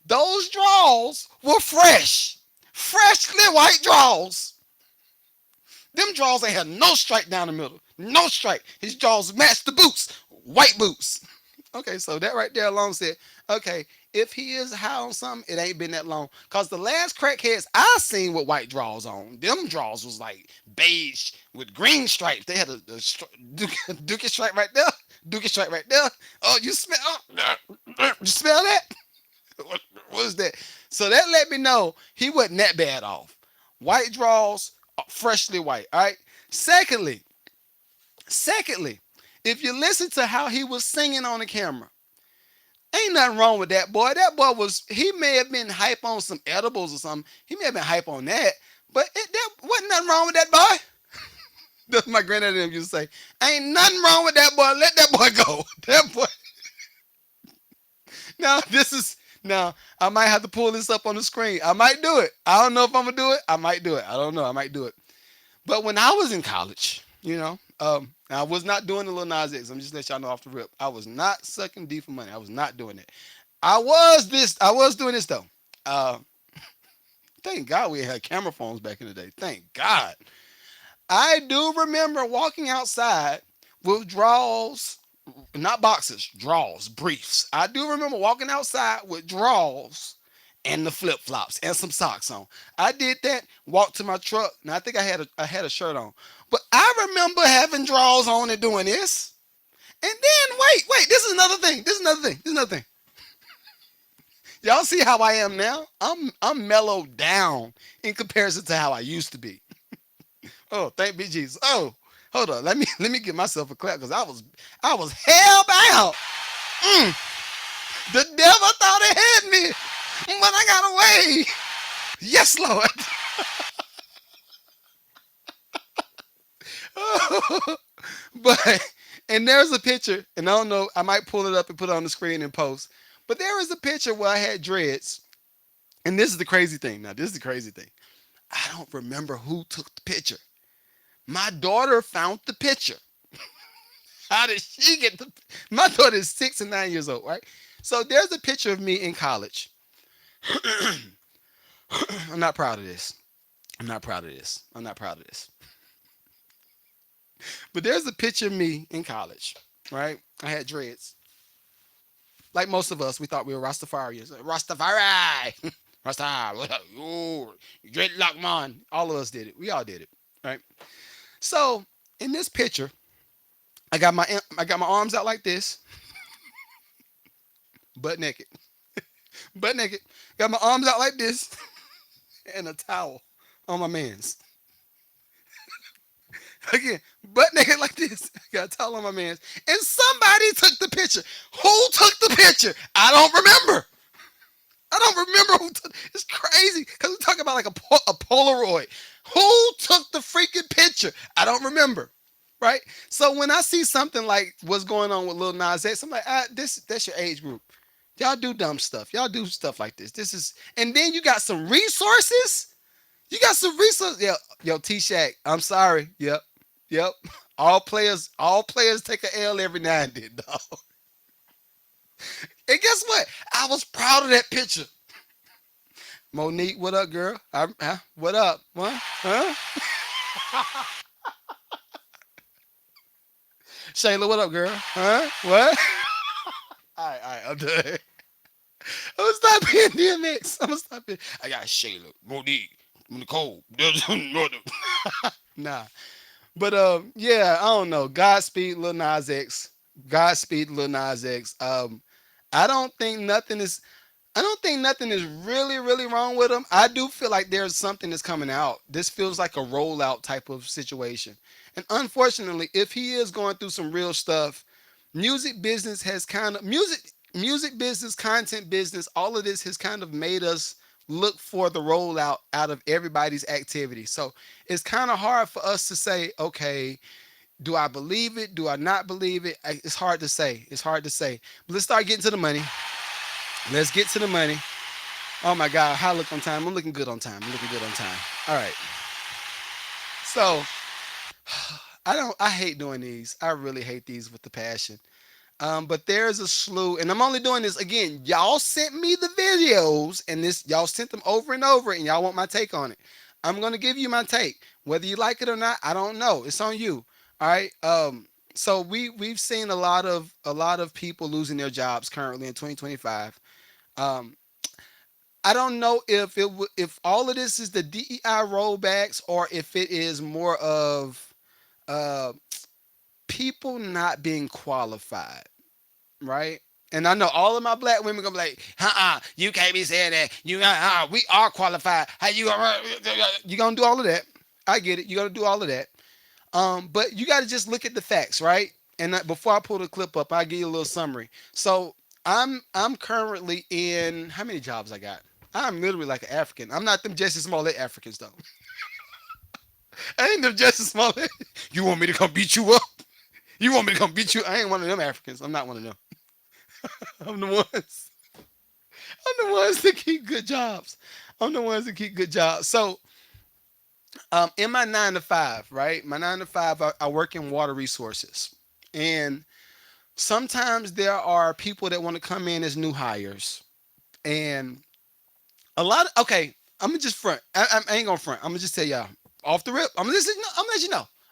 Those draws were fresh, freshly white draws. Them draws ain't had no stripe down the middle. No stripe. His draws matched the boots. White boots. Okay, so that right there alone said, okay, if he is high on something, it ain't been that long. Cause the last crackheads I seen with white draws on, them draws was like beige with green stripes. They had a dookie stripe right there. Dookie stripe right there. Oh, you smell? You smell that? What is that? So that let me know he wasn't that bad off. White draws, freshly white. All right. Secondly, secondly, if you listen to how he was singing on the camera, ain't nothing wrong with that boy. That boy was, he may have been hype on some edibles or something. He may have been hype on that, but that wasn't nothing wrong with that boy. That's my granddaddy used to say. Ain't nothing wrong with that boy. Let that boy go. That boy. Now this is now I might have to pull this up on the screen. I might do it. I don't know if I'm gonna do it. I might do it. I don't know. I might do it. But when I was in college, I was not doing the Lil Nas X. I'm just let y'all know off the rip. I was not sucking D for money. I was not doing it. I was doing this though. Uh, thank God we had camera phones back in the day. Thank God. I do remember walking outside with drawers, not boxers, drawers, briefs. I do remember walking outside with drawers and the flip flops and some socks on. I did that, walked to my truck. Now I think I had a shirt on, but I remember having drawers on and doing this. And then wait, this is another thing. This is another thing. This is another thing. Y'all see how I am now? I'm mellowed down in comparison to how I used to be. Oh, thank be Jesus. Oh, hold on. Let me give myself a clap because I was hell bound. Mm, the devil thought it had me, but I got away. Yes, Lord. But and there's a picture, and I don't know, I might pull it up and put it on the screen and post. But there is a picture where I had dreads, and this is the crazy thing. Now, this is the crazy thing. I don't remember who took the picture. My daughter found the picture. How did she get the? My daughter is 6 and 9 years old, right? So there's a picture of me in college. I'm not proud of this. I'm not proud of this. I'm not proud of this. But there's a picture of me in college, right? I had dreads. Like most of us, we thought we were Rastafarians. Rastafari! Rastafari! Ooh, dreadlock man. All of us did it. We all did it, right? So in this picture, I got my arms out like this, butt naked, butt naked. Got my arms out like this, and a towel on my man's. Again, butt naked like this. Got a towel on my man's. And somebody took the picture. Who took the picture? I don't remember. I don't remember who took. It's crazy because we're talking about like a Polaroid. Who took the freaking picture? I don't remember. Right? So when I see something like what's going on with Lil Nas X, I'm like, that's your age group. Y'all do dumb stuff. Y'all do stuff like this. This is, and then you got some resources. You got some resources. Yo, T Shack. I'm sorry. Yep. All players take a L every now and then, dog. And guess what? I was proud of that picture. Monique, what up, girl? What up? What? Huh? Shayla, what up, girl? Huh? What? All right, I'm done. I'm gonna stop being DMX. I'm gonna stop being. I got Shayla, Monique, Nicole. Nah, but yeah, I don't know. Godspeed, Lil Nas X. Godspeed, Lil Nas X. I don't think nothing is. I don't think nothing is really, really wrong with him. I do feel like there's something that's coming out. This feels like a rollout type of situation. And unfortunately, if he is going through some real stuff, music business, content business, all of this has kind of made us look for the rollout out of everybody's activity. So it's kind of hard for us to say, okay, do I believe it? Do I not believe it? It's hard to say. It's hard to say. But let's start getting to the money. Let's get to the money. Oh my God, how I look on time? I'm looking good on time. I'm looking good on time. All right. So I hate doing these. I really hate these with the passion. But there's a slew, and I'm only doing this again. Y'all sent me the videos, and this y'all sent them over and over, and y'all want my take on it. I'm gonna give you my take, whether you like it or not. I don't know. It's on you. All right. So we've seen a lot of people losing their jobs currently in 2025. Um, I don't know if all of this is the DEI rollbacks or if it is more of uh, people not being qualified, right? And I know all of my black women gonna be like, you can't be saying that. We are qualified. How you gonna do all of that? I get it. You gotta do all of that. But you gotta just look at the facts, right? And before I pull the clip up, I'll give you a little summary. So I'm currently in how many jobs I got? I'm literally like an African. I'm not them Jussie Smollett Africans though. I ain't them Jussie Smollett. You want me to come beat you up? You want me to come beat you? I ain't one of them Africans. I'm not one of them. I'm the ones. I'm the ones that keep good jobs. I'm the ones that keep good jobs. So, in my 9 to 5, right? My 9 to 5, I work in water resources, and sometimes there are people that want to come in as new hires, and a lot. Okay, I'm gonna just front. I ain't gonna front. I'm gonna just tell y'all off the rip. I'm gonna let you know. I'm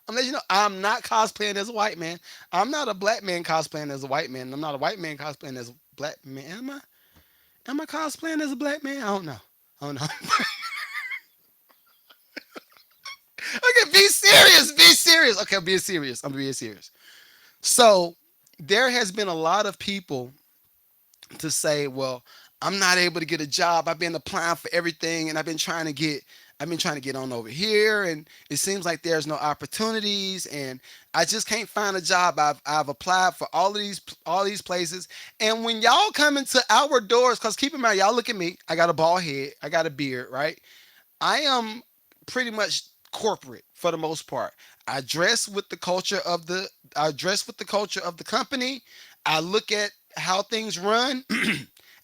gonna let you know. I'm not cosplaying as a white man. I'm not a black man cosplaying as a white man. I'm not a white man cosplaying as a black man. Am I? Am I cosplaying as a black man? I don't know. I don't know. Okay, be serious. Be serious. Okay, be serious. I'm being serious. So there has been a lot of people to say, well, I'm not able to get a job. I've been applying for everything and I've been trying to get on over here and it seems like there's no opportunities and I just can't find a job. I've applied for all these places. And when y'all come into our doors, because keep in mind, y'all look at me, I got a bald head, I got a beard, right? I am pretty much corporate for the most part. I dress with the culture of the I dress with the culture of the company. I look at how things run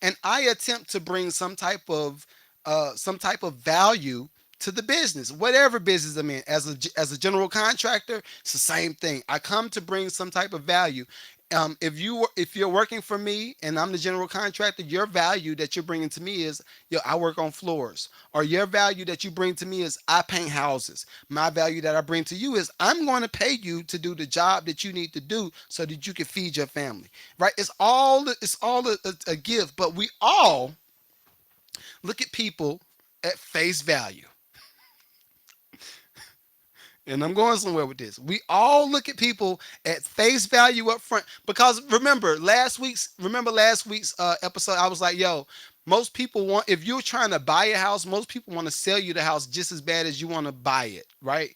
and I attempt to bring some type of value to the business, whatever business I'm in. As a general contractor, it's the same thing. I come to bring some type of value. If you're working for me and I'm the general contractor, your value that you're bringing to me is, yo, I work on floors, or your value that you bring to me is I paint houses. My value that I bring to you is I'm going to pay you to do the job that you need to do so that you can feed your family, right? It's all a gift, but we all look at people at face value. And I'm going somewhere with this. We all look at people at face value up front because remember last week's episode. I was like, yo, most people want, if you're trying to buy a house, most people want to sell you the house just as bad as you want to buy it, right?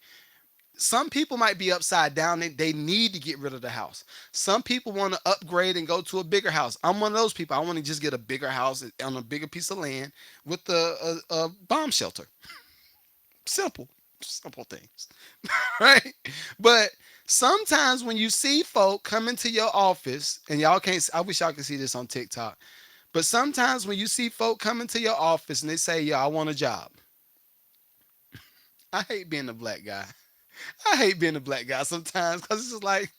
Some people might be upside down. They need to get rid of the house. Some people want to upgrade and go to a bigger house. I'm one of those people. I want to just get a bigger house on a bigger piece of land with a bomb shelter. Simple, simple things, right? But sometimes when you see folk come into your office, and y'all can't, I wish y'all could see this on TikTok, but sometimes when you see folk come into your office and they say, yo, I want a job. I hate being a black guy. I hate being a black guy sometimes because it's just like,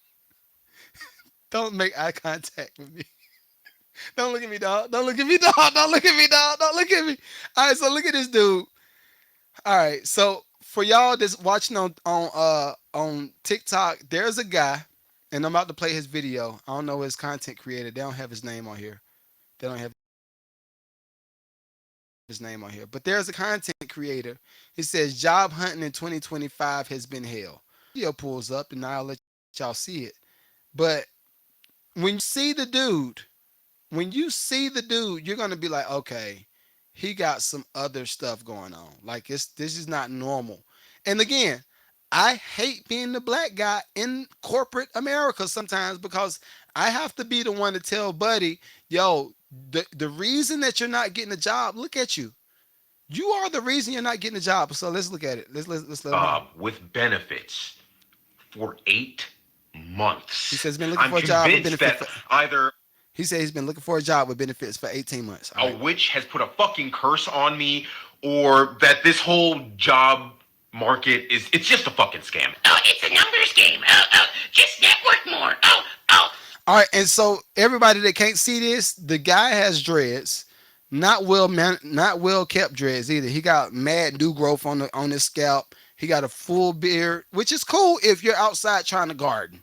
don't make eye contact with me. Don't look at me, dog. Don't look at me, dog. Don't look at me, dog. Don't look at me. All right, so look at this dude. All right, so for y'all that's watching on TikTok, there's a guy, and I'm about to play his video. I don't know his content creator. They don't have his name on here. They don't have his name on here. But there's a content creator. It says job hunting in 2025 has been hell. Video pulls up, and I'll let y'all see it. But when you see the dude, you're gonna be like, okay, he got some other stuff going on. Like this is not normal. And again, I hate being the black guy in corporate America sometimes because I have to be the one to tell Buddy, yo, the reason that you're not getting a job, look at you. You are the reason you're not getting a job. So let's look at it. Let's let him know. With benefits for 8 months. He says he's been looking I'm for a job with convinced benefits. that either He said he's been looking for a job with benefits for 18 months. All a right. witch has put a fucking curse on me, or that this whole job market is it's just a fucking scam. Oh, it's a numbers game. Just network more. All right. And so everybody that can't see this, the guy has dreads. Not well kept dreads either. He got mad new growth on his scalp. He got a full beard, which is cool if you're outside trying to garden,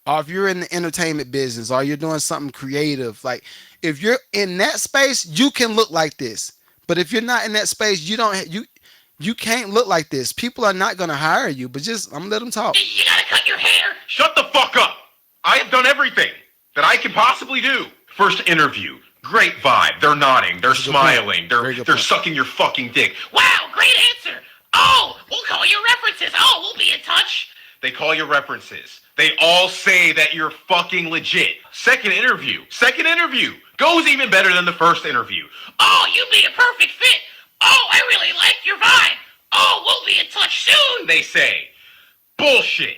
or if you're in the entertainment business, or you're doing something creative. Like if you're in that space, you can look like this. But if you're not in that space, you can't look like this. People are not gonna hire you. But just I'm gonna let them talk. You gotta cut your hair. Shut the fuck up. I have done everything that I can possibly do. First interview. Great vibe. They're nodding. They're smiling. They're sucking your fucking dick. Wow, great answer. Oh, we'll call your references. Oh, we'll be in touch. They call your references. They all say that you're fucking legit. Second interview. Second interview goes even better than the first interview. Oh, you'd be a perfect fit. Oh, I really like your vibe. Oh, we'll be in touch soon, they say. Bullshit.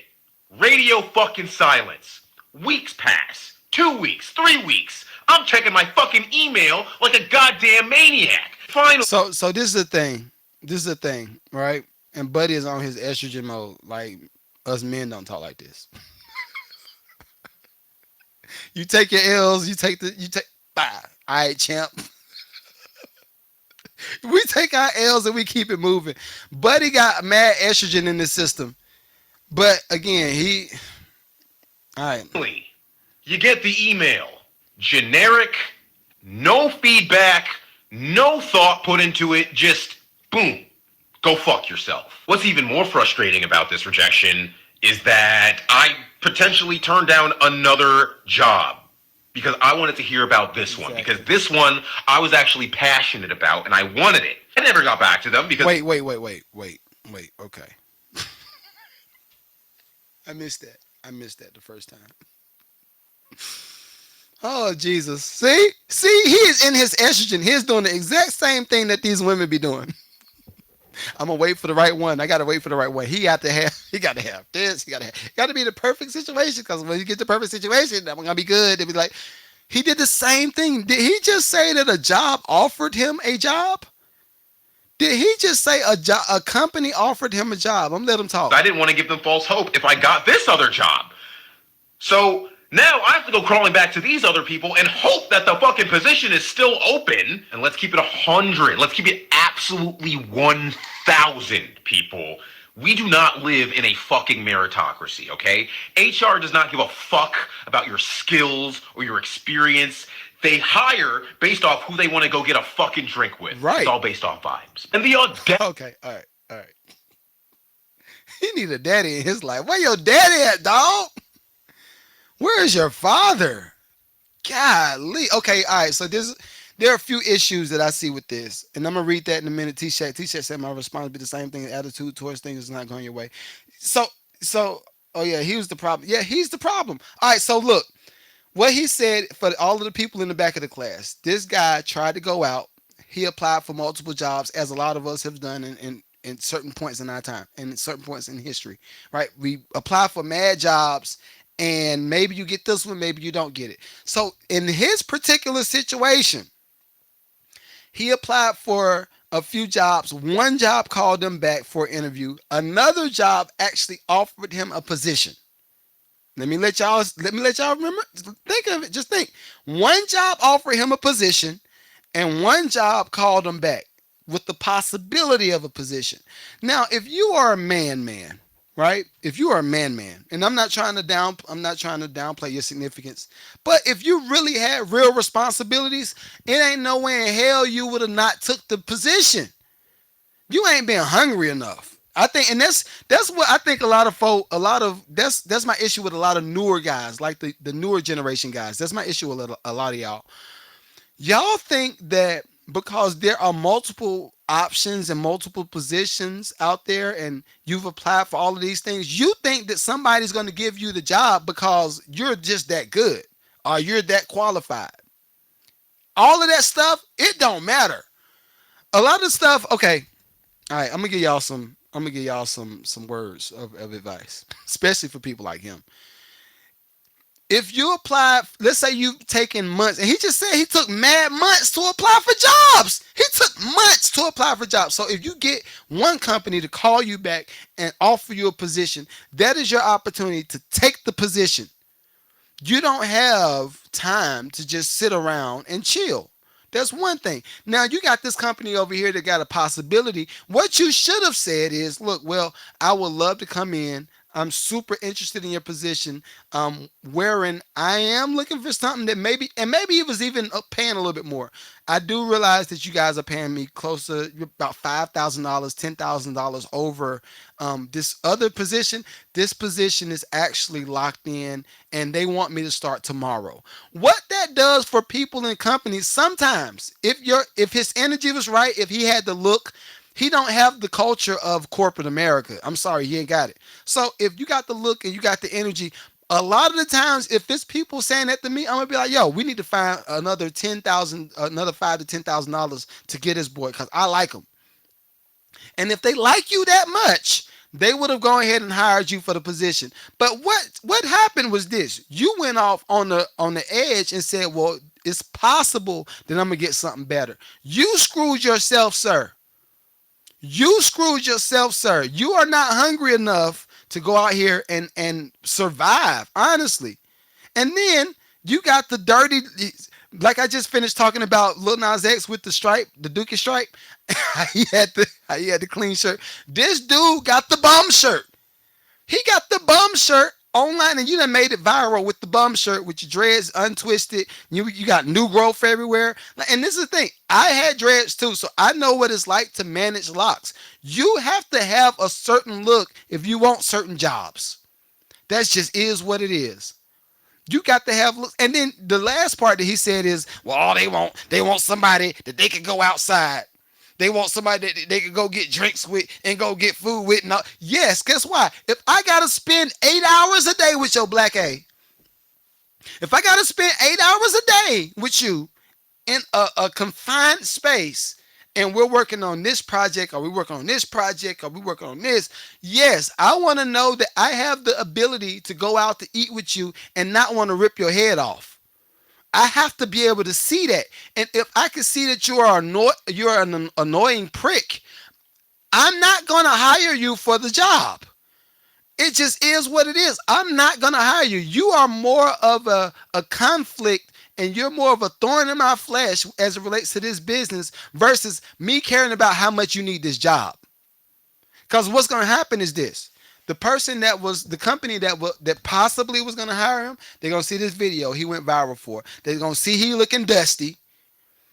Radio fucking silence. Weeks pass. 2 weeks. 3 weeks. I'm checking my fucking email like a goddamn maniac. Finally. So this is the thing. This is the thing, right? And Buddy is on his estrogen mode. Like us men don't talk like this. You take your L's. You take. Bye. All right, champ. We take our L's and we keep it moving. Buddy got mad estrogen in the system, but again, all right. You get the email. Generic, no feedback, no thought put into it, just boom, go fuck yourself. What's even more frustrating about this rejection is that I potentially turned down another job because I wanted to hear about this one. Because this one I was actually passionate about and I wanted it. I never got back to them because... Wait. Okay. I missed that the first time. Oh, Jesus. See, he is in his estrogen. He's doing the exact same thing that these women be doing. I'm gonna wait for the right one. I gotta wait for the right one. He got to have this. He got to be the perfect situation, because when you get the perfect situation, I'm gonna be good. They be like, he did the same thing. Did he just say that a job offered him a job? Did he just say a company offered him a job? I'm gonna let him talk. I didn't want to give them false hope if I got this other job. So now I have to go crawling back to these other people and hope that the fucking position is still open. And let's keep it 100. Let's keep it absolutely 1,000, people. We do not live in a fucking meritocracy, okay? HR does not give a fuck about your skills or your experience. They hire based off who they want to go get a fucking drink with. Right. It's all based off vibes. And the Okay, all right. He need a daddy in his life. Where your daddy at, dog? Where is your father? Golly. Okay, all right. So there are a few issues that I see with this, and I'm gonna read that in a minute. T-Shack said my response would be the same thing. Attitude towards things is not going your way. So, oh yeah, he was the problem. Yeah, he's the problem. All right. So look, what he said for all of the people in the back of the class. This guy tried to go out. He applied for multiple jobs, as a lot of us have done in certain points in our time and in certain points in history. Right? We apply for mad jobs. And maybe you get this one, maybe you don't get it. So in his particular situation, he applied for a few jobs. One job called him back for an interview. Another job actually offered him a position. Let me let y'all remember. Think of it. Just think. One job offered him a position, and one job called him back with the possibility of a position. Now, if you are a man, right? If you are a man, and I'm not trying to downplay your significance, but if you really had real responsibilities, it ain't no way in hell you would have not took the position. You ain't been hungry enough. I think, and that's what I think that's my issue with a lot of newer guys, like the newer generation guys. That's my issue with a lot of y'all. Y'all think that because there are multiple options and multiple positions out there and you've applied for all of these things, you think that somebody's going to give you the job because you're just that good or you're that qualified. All of that stuff, it don't matter. A lot of stuff. Okay, all right. I'm gonna give y'all some. I'm gonna give y'all some words of advice, especially for people like him. If you apply, let's say you've taken months, and he just said he took mad months to apply for jobs. He took months to apply for jobs. So if you get one company to call you back and offer you a position, that is your opportunity to take the position. You don't have time to just sit around and chill. That's one thing. Now you got this company over here that got a possibility. What you should have said is, look, well, I would love to come in. I'm super interested in your position. Wherein I am looking for something that maybe, and maybe it was even paying a little bit more. I do realize that you guys are paying me close to about $5,000, $10,000 over this other position. This position is actually locked in, and they want me to start tomorrow. What that does for people in companies, sometimes if his energy was right, if he had the look, he don't have the culture of corporate America. I'm sorry, he ain't got it. So if you got the look and you got the energy, a lot of the times, if it's people saying that to me, I'm gonna be like, "Yo, we need to find another 10,000, another $5,000 to $10,000 to get this boy because I like him." And if they like you that much, they would have gone ahead and hired you for the position. But what happened was this: you went off on the edge and said, "Well, it's possible that I'm gonna get something better." You screwed yourself, sir. You screwed yourself, sir. You are not hungry enough to go out here and survive, honestly. And then you got the dirty, like I just finished talking about Lil Nas X with the stripe, the Dookie stripe. He had the clean shirt. This dude got the bum shirt. He got the bum shirt online, and you done made it viral with the bum shirt with your dreads untwisted. You got new growth everywhere. And this is the thing. I had dreads too, so I know what it's like to manage locks. You have to have a certain look if you want certain jobs. That just is what it is. You got to have looks. And then the last part that he said is, well, all they want somebody that they can go outside. They want somebody that they can go get drinks with and go get food with. And all. Yes, guess why? If I got to spend 8 hours a day with your black A, if I got to spend 8 hours a day with you in a confined space, and we're working on this project, or we working on this project, or we working on this, yes, I want to know that I have the ability to go out to eat with you and not want to rip your head off. I have to be able to see that. And if I can see that you're an annoying prick, I'm not going to hire you for the job. It just is what it is. I'm not going to hire you. You are more of a conflict, and you're more of a thorn in my flesh as it relates to this business versus me caring about how much you need this job. Because what's going to happen is this. The person that was the company that possibly was going to hire him, they're going to see this video he went viral for. They're going to see he looking dusty.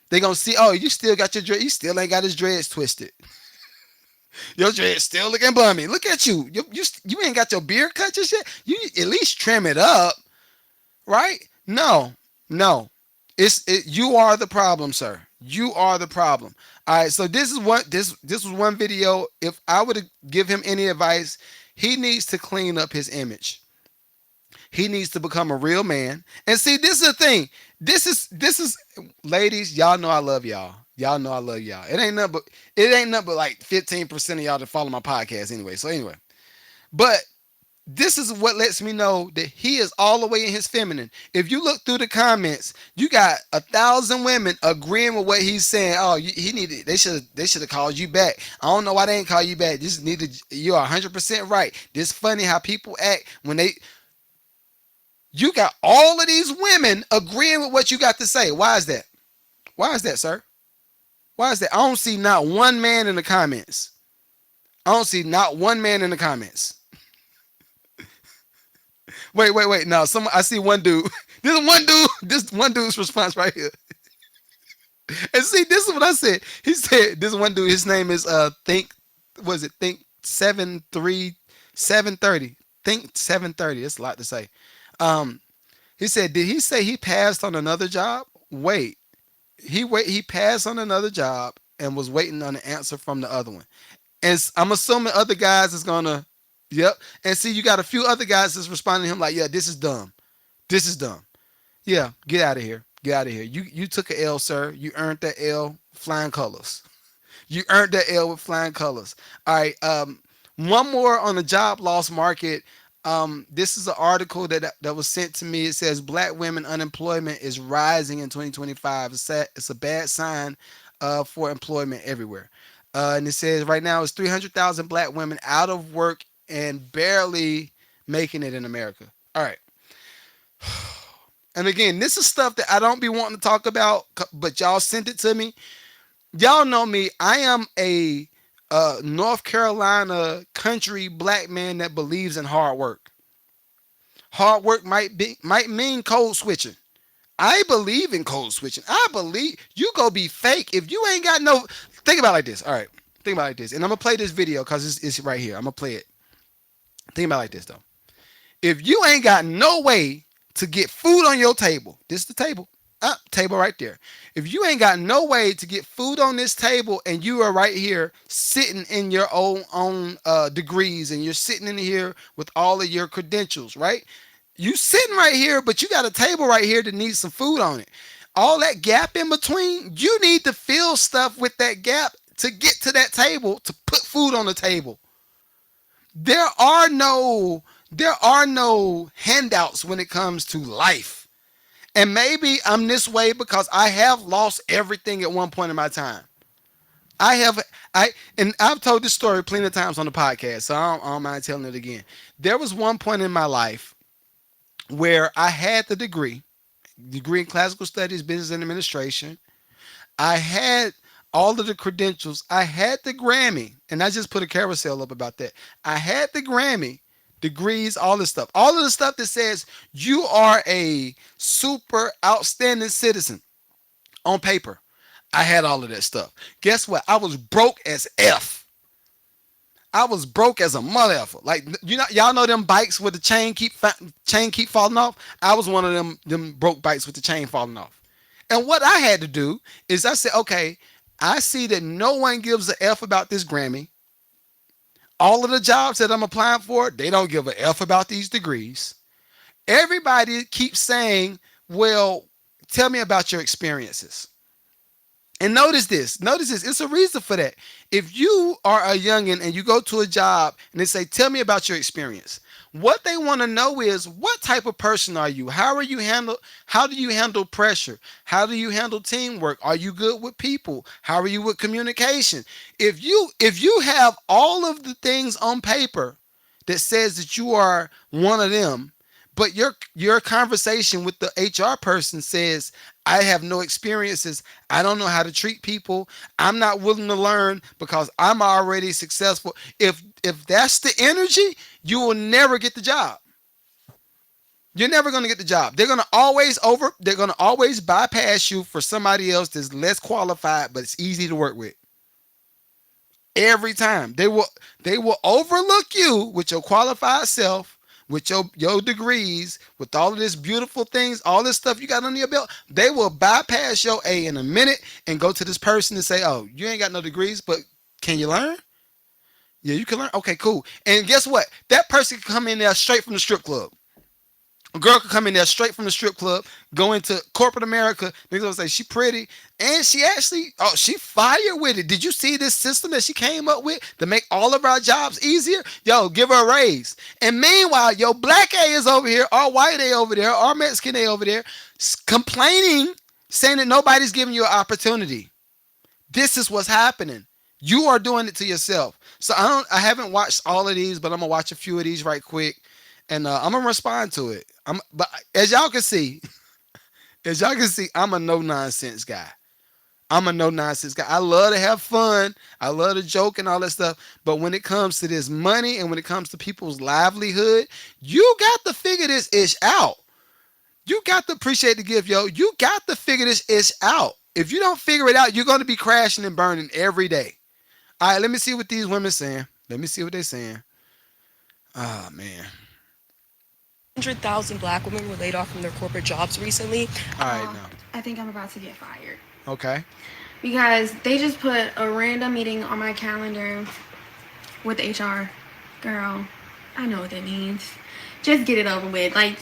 They're going to see, oh, you still got your dread. You still ain't got his dreads twisted. Your dreads still looking bummy. Look at you. You ain't got your beard cut just yet. You at least trim it up, right? No. You are the problem, sir. You are the problem. All right. So this was one video. If I were to give him any advice, he needs to clean up his image. He needs to become a real man. And see, this is the thing. This is ladies, y'all know I love y'all. Y'all know I love y'all. It ain't nothing but like 15% of y'all that follow my podcast anyway. So anyway. But this is what lets me know that he is all the way in his feminine. If you look through the comments, you got 1,000 women agreeing with what he's saying. Oh, they should have called you back. I don't know why they ain't call you back. You're 100% right. This funny how people act when you got all of these women agreeing with what you got to say. Why is that? Why is that, sir? Why is that? I don't see not one man in the comments. I don't see not one man in the comments. Wait. No, I see one dude. This one dude's response right here. And see, this is what I said. He said, this one dude, his name is Think 730. Think 730. That's a lot to say. He said, did he say he passed on another job? Wait. He passed on another job and was waiting on an answer from the other one. And I'm assuming other guys is gonna, yep. And see, you got a few other guys that's responding to him like, yeah, this is dumb. This is dumb. Yeah, get out of here. Get out of here. You took a L, sir. You earned that L flying colors. You earned that L with flying colors. All right. One more on the job loss market. This is an article that was sent to me. It says black women unemployment is rising in 2025. It's a bad sign for employment everywhere. And it says right now it's 300,000 black women out of work and barely making it in America. All right. And again, this is stuff that I don't be wanting to talk about, but y'all sent it to me. Y'all know me. I am a North Carolina country black man that believes in hard work. Hard work might mean code switching. I believe in code switching. I believe you go be fake if you ain't got no. Think about it like this. All right, think about it like this, and I'm gonna play this video because it's right here. I'm gonna play it. Think about it like this though. If you ain't got no way to get food on your table, this is the table. Table right there. If you ain't got no way to get food on this table and you are right here sitting in your own degrees and you're sitting in here with all of your credentials, right? You sitting right here, but you got a table right here that needs some food on it. All that gap in between, you need to fill stuff with that gap to get to that table to put food on the table. There are no handouts when it comes to life. And maybe I'm this way because I have lost everything at one point in my time. I've told this story plenty of times on the podcast, so I don't mind telling it again. There was one point in my life where I had the degree in classical studies, business and administration. I had all of the credentials. I had the Grammy, and I just put a carousel up about that. I had the Grammy, degrees, all this stuff. All of the stuff that says you are a super outstanding citizen on paper. I had all of that stuff. Guess what? I was broke as F. I was broke as a mother effer. Like y'all know them bikes with the chain keep falling off. I was one of them broke bikes with the chain falling off. And what I had to do is I said, okay, I see that no one gives a F about this Grammy. All of the jobs that I'm applying for, they don't give a F about these degrees. Everybody keeps saying, well, tell me about your experiences. And notice this, it's a reason for that. If you are a youngin and you go to a job and they say, tell me about your experience, what they want to know is what type of person are you? How do you handle pressure? How do you handle teamwork? Are you good with people? How are you with communication? If you have all of the things on paper that says that you are one of them, but your conversation with the HR person says, I have no experiences. I don't know how to treat people. I'm not willing to learn because I'm already successful. If that's the energy, you will never get the job. You're never going to get the job. They're going to always bypass you for somebody else that's less qualified, but it's easy to work with. Every time. They will overlook you with your qualified self, with your degrees, with all of this beautiful things, all this stuff you got under your belt. They will bypass your A in a minute and go to this person and say, oh, you ain't got no degrees, but can you learn? Yeah, you can learn. Okay, cool. And guess what? That person can come in there straight from the strip club. A girl could come in there straight from the strip club, go into corporate America. They're gonna say she pretty, and she fire with it. Did you see this system that she came up with to make all of our jobs easier? Yo, give her a raise. And meanwhile, your black A is over here, our white A over there, our Mexican A over there, complaining, saying that nobody's giving you an opportunity. This is what's happening. You are doing it to yourself. So I haven't watched all of these, but I'm gonna watch a few of these right quick. And I'm gonna respond to it. But as y'all can see, I'm a no nonsense guy. I love to have fun. I love to joke and all that stuff. But when it comes to this money and when it comes to people's livelihood, you got to figure this ish out. You got to appreciate the gift, yo. You got to figure this ish out. If you don't figure it out, you're gonna be crashing and burning every day. All right, let me see what these women saying. Let me see what they're saying. Oh man. 100,000 black women were laid off from their corporate jobs recently. All right, now. I think I'm about to get fired. Okay. Because they just put a random meeting on my calendar with HR. Girl, I know what that means. Just get it over with. Like,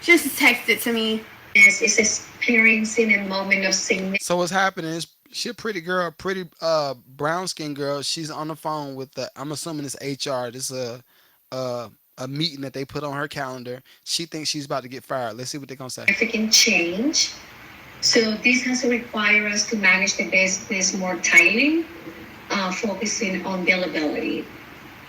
just text it to me. Yes, it's experiencing a moment of significance. So what's happening is She a pretty girl, pretty brown skin girl. She's on the phone with the. I'm assuming it's HR. This is a meeting that they put on her calendar. She thinks she's about to get fired. Let's see what they're gonna say. Significant change. So this has required us to manage the business more tightly, focusing on billability.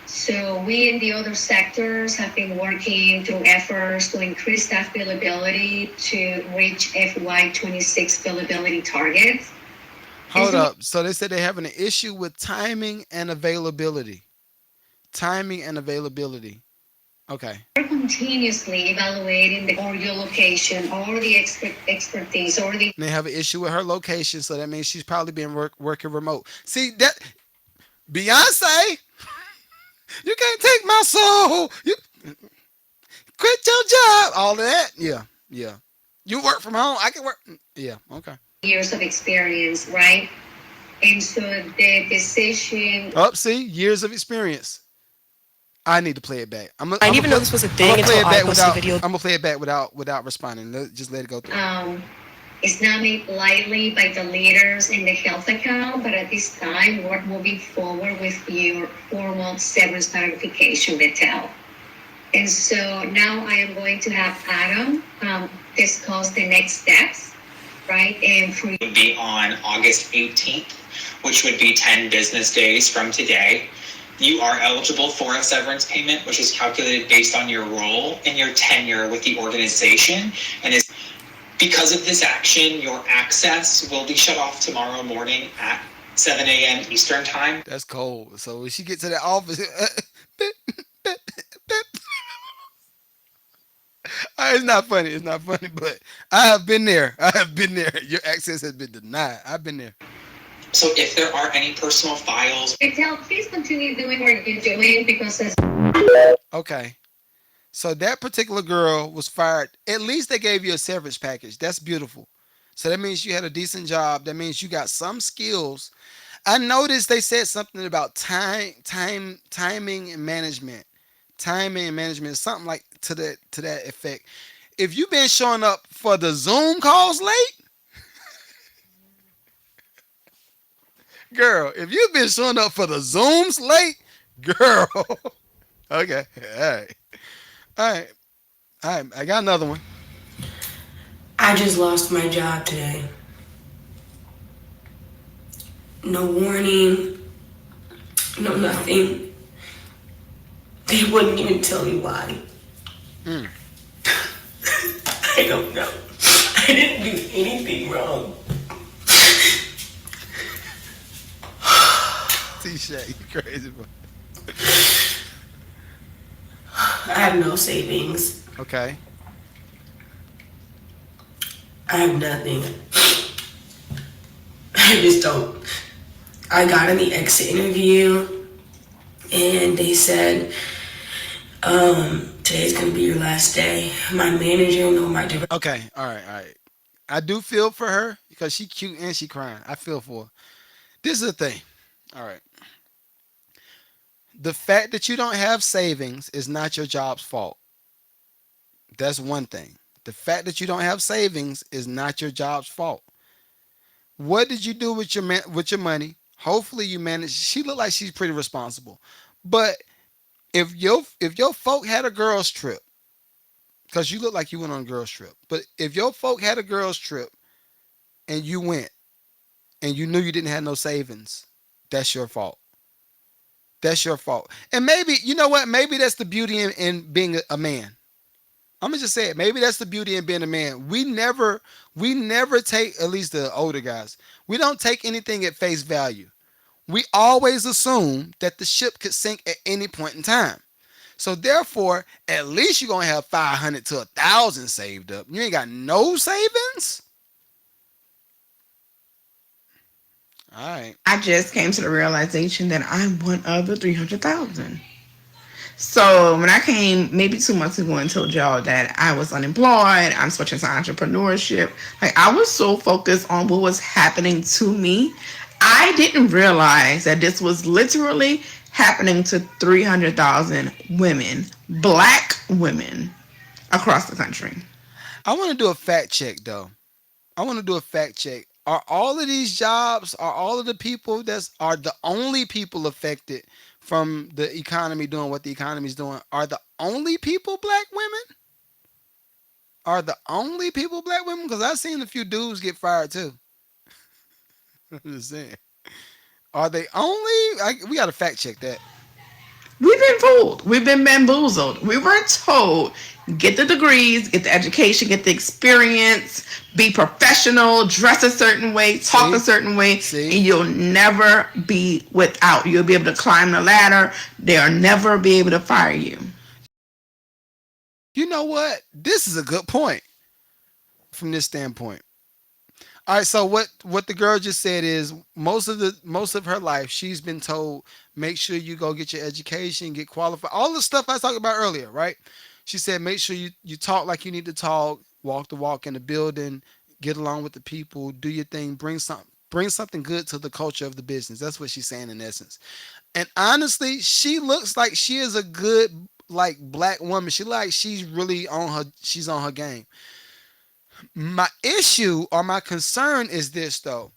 So we in the other sectors have been working through efforts to increase staff billability to reach FY26 billability targets. Hold up. So they said they're having an issue with timing and availability. Timing and availability. Okay. We're continuously evaluating the or your location or the expertise or the And they have an issue with her location, so that means she's probably been working remote. See that Beyonce, you can't take my soul. You quit your job. All of that. Yeah. Yeah. You work from home. I can work. Yeah. Okay. years of experience, right? And so the decision. Up, see, years of experience. I need to play it back. I didn't even know this was a thing until I posted a video. I'm gonna play it back without responding. Just let it go through. It's not made lightly by the leaders in the health account, but at this time, we're moving forward with your formal severance notification detail. And so now I am going to have Adam discuss the next steps, right? And for would be on August 18th, which would be 10 business days from today. You are eligible for a severance payment, which is calculated based on your role and your tenure with the organization. And is because of this action, your access will be shut off tomorrow morning at 7 a.m. Eastern time. That's cold. So when she gets to the office, it's not funny. It's not funny, but I have been there. I have been there. Your access has been denied. I've been there. So if there are any personal files, please continue doing what you're doing because it's. Okay. So that particular girl was fired. At least they gave you a severance package. That's beautiful. So that means you had a decent job. That means you got some skills. I noticed they said something about timing and management. Timing and management, something like to that effect. If you've been showing up for the Zoom calls late, girl, if you've been showing up for the Zooms late, girl. Okay. All right. I got another one. I just lost my job today. No warning, no nothing. They wouldn't even tell me why. I don't know. I didn't do anything wrong. T-Shay, you crazy boy. I have no savings. Okay. I have nothing. I just don't. I got in the exit interview and they said, today's gonna be your last day. My manager, no, my director. Okay. All right. I do feel for her because she cute and she crying. I feel for her. This is the thing. All right. The fact that you don't have savings is not your job's fault. That's one thing. The fact that you don't have savings is not your job's fault. What did you do with your money? Hopefully you managed. She looked like she's pretty responsible. But if your folk had a girls trip, because you look like you went on a girls trip, but if your folk had a girls trip and you went and you knew you didn't have no savings, that's your fault. That's your fault. And maybe, you know what? Maybe that's the beauty in being a man. I'm gonna just say it. Maybe that's the beauty in being a man. We never take, at least the older guys, we don't take anything at face value. We always assume that the ship could sink at any point in time. So therefore, at least you're gonna have 500 to 1,000 saved up. You ain't got no savings. All right. I just came to the realization that I'm one of the 300,000. So when I came maybe 2 months ago and told y'all that I was unemployed, I'm switching to entrepreneurship, like I was so focused on what was happening to me, I didn't realize that this was literally happening to 300,000 women, Black women across the country. I want to do a fact check though. I want to do a fact check. Are all of these jobs, are all of the people that's are the only people affected from the economy doing what the economy is doing? Are the only people black women? Are the only people black women? Because I've seen a few dudes get fired too. I'm just saying. Are they only? We got to fact check that. We've been fooled. We've been bamboozled. We were told get the degrees, get the education, get the experience, be professional, dress a certain way, talk See? a certain way, and See? you'll never be without. You'll be able to climb the ladder. They'll never be able to fire you. You know what? This is a good point from this standpoint. All right, so what the girl just said is most of her life she's been told make sure you go get your education, get qualified, all the stuff I was talking about earlier, right? She said make sure you talk like you need to talk, walk the walk in the building, get along with the people, do your thing, bring something good to the culture of the business. That's what she's saying in essence. And honestly, she looks like she is a good like black woman. She like she's on her game. My issue or my concern is this though.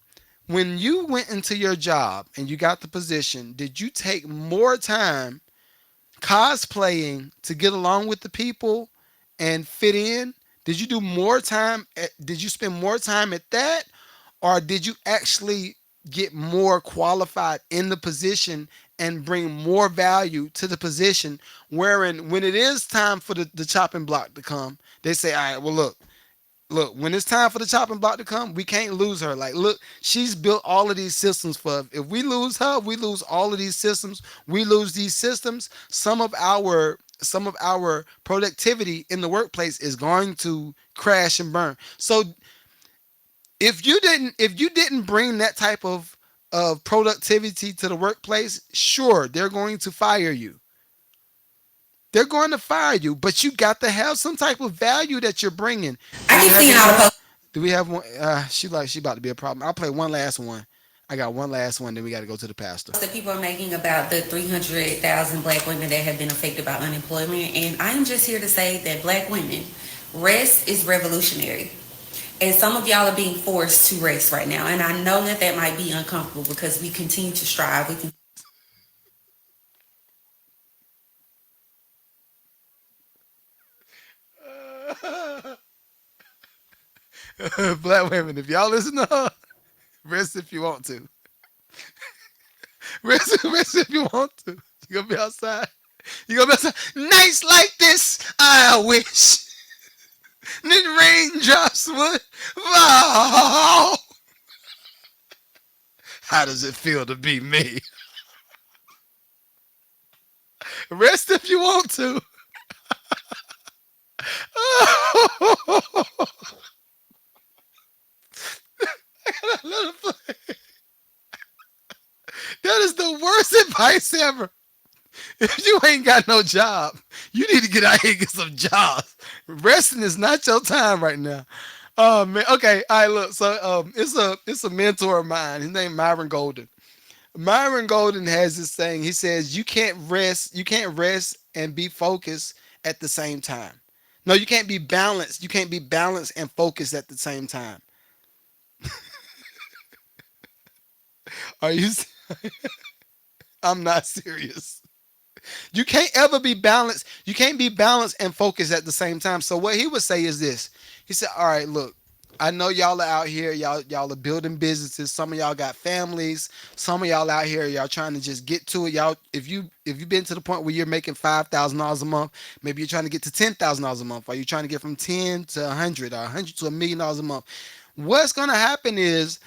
When you went into your job and you got the position, did you take more time cosplaying to get along with the people and fit in? Did you do more time did you spend more time at that, or did you actually get more qualified in the position and bring more value to the position, wherein when it is time for the chopping block to come, they say, all right, well look, when it's time for the chopping block to come, we can't lose her. Like, look, she's built all of these systems for us. If we lose her, we lose all of these systems. We lose these systems. Some of our productivity in the workplace is going to crash and burn. So if you didn't bring that type of productivity to the workplace, sure, they're going to fire you. They're going to fire you, but you got to have some type of value that you're bringing. Do I we keep have seeing any all the more? posts. Do we have one? She about to be a problem. I'll play one last one. I got one last one. Then we got to go to the pastor. That people are making about the 300,000 black women that have been affected by unemployment. And I'm just here to say that black women, rest is revolutionary. And some of y'all are being forced to rest right now. And I know that that might be uncomfortable because we continue to strive. We can Black women, if y'all listen to her, rest if you want to. Rest if you want to. You gonna be outside. You gonna be outside. Nights like this, I wish the raindrops would fall. How does it feel to be me? Rest if you want to. That is the worst advice ever. If you ain't got no job, you need to get out here and get some jobs. Resting is not your time right now. Oh man. Okay. All right. Look. So it's a mentor of mine. His name Myron Golden. Myron Golden has this saying. He says you can't rest. You can't rest and be focused at the same time. No, you can't be balanced. You can't be balanced and focused at the same time. Are you? I'm not serious. You can't ever be balanced. You can't be balanced and focused at the same time. So what he would say is this. He said, "All right, look, I know y'all are out here. Y'all are building businesses. Some of y'all got families. Some of y'all out here, y'all trying to just get to it. Y'all, if you've been to the point where you're making $5,000 a month, maybe you're trying to get to $10,000 a month, or you're trying to get from 10 to 100 or 100 to $1 million a month. What's gonna happen is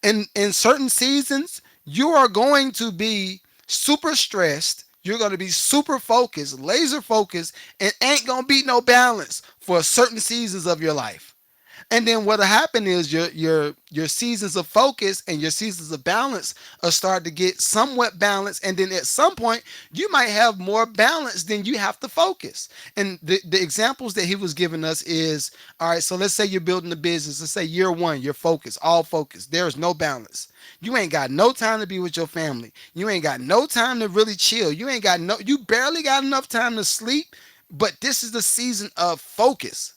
in certain seasons, you are going to be super stressed. You're going to be super focused, laser focused, and ain't going to be no balance for certain seasons of your life. And then what'll happen is your seasons of focus and your seasons of balance are start to get somewhat balanced. And then at some point, you might have more balance than you have to focus. And the examples that he was giving us is, all right, so let's say you're building a business. Let's say year one, you're focused, all focused. There is no balance. You ain't got no time to be with your family. You ain't got no time to really chill. You barely got enough time to sleep. But this is the season of focus.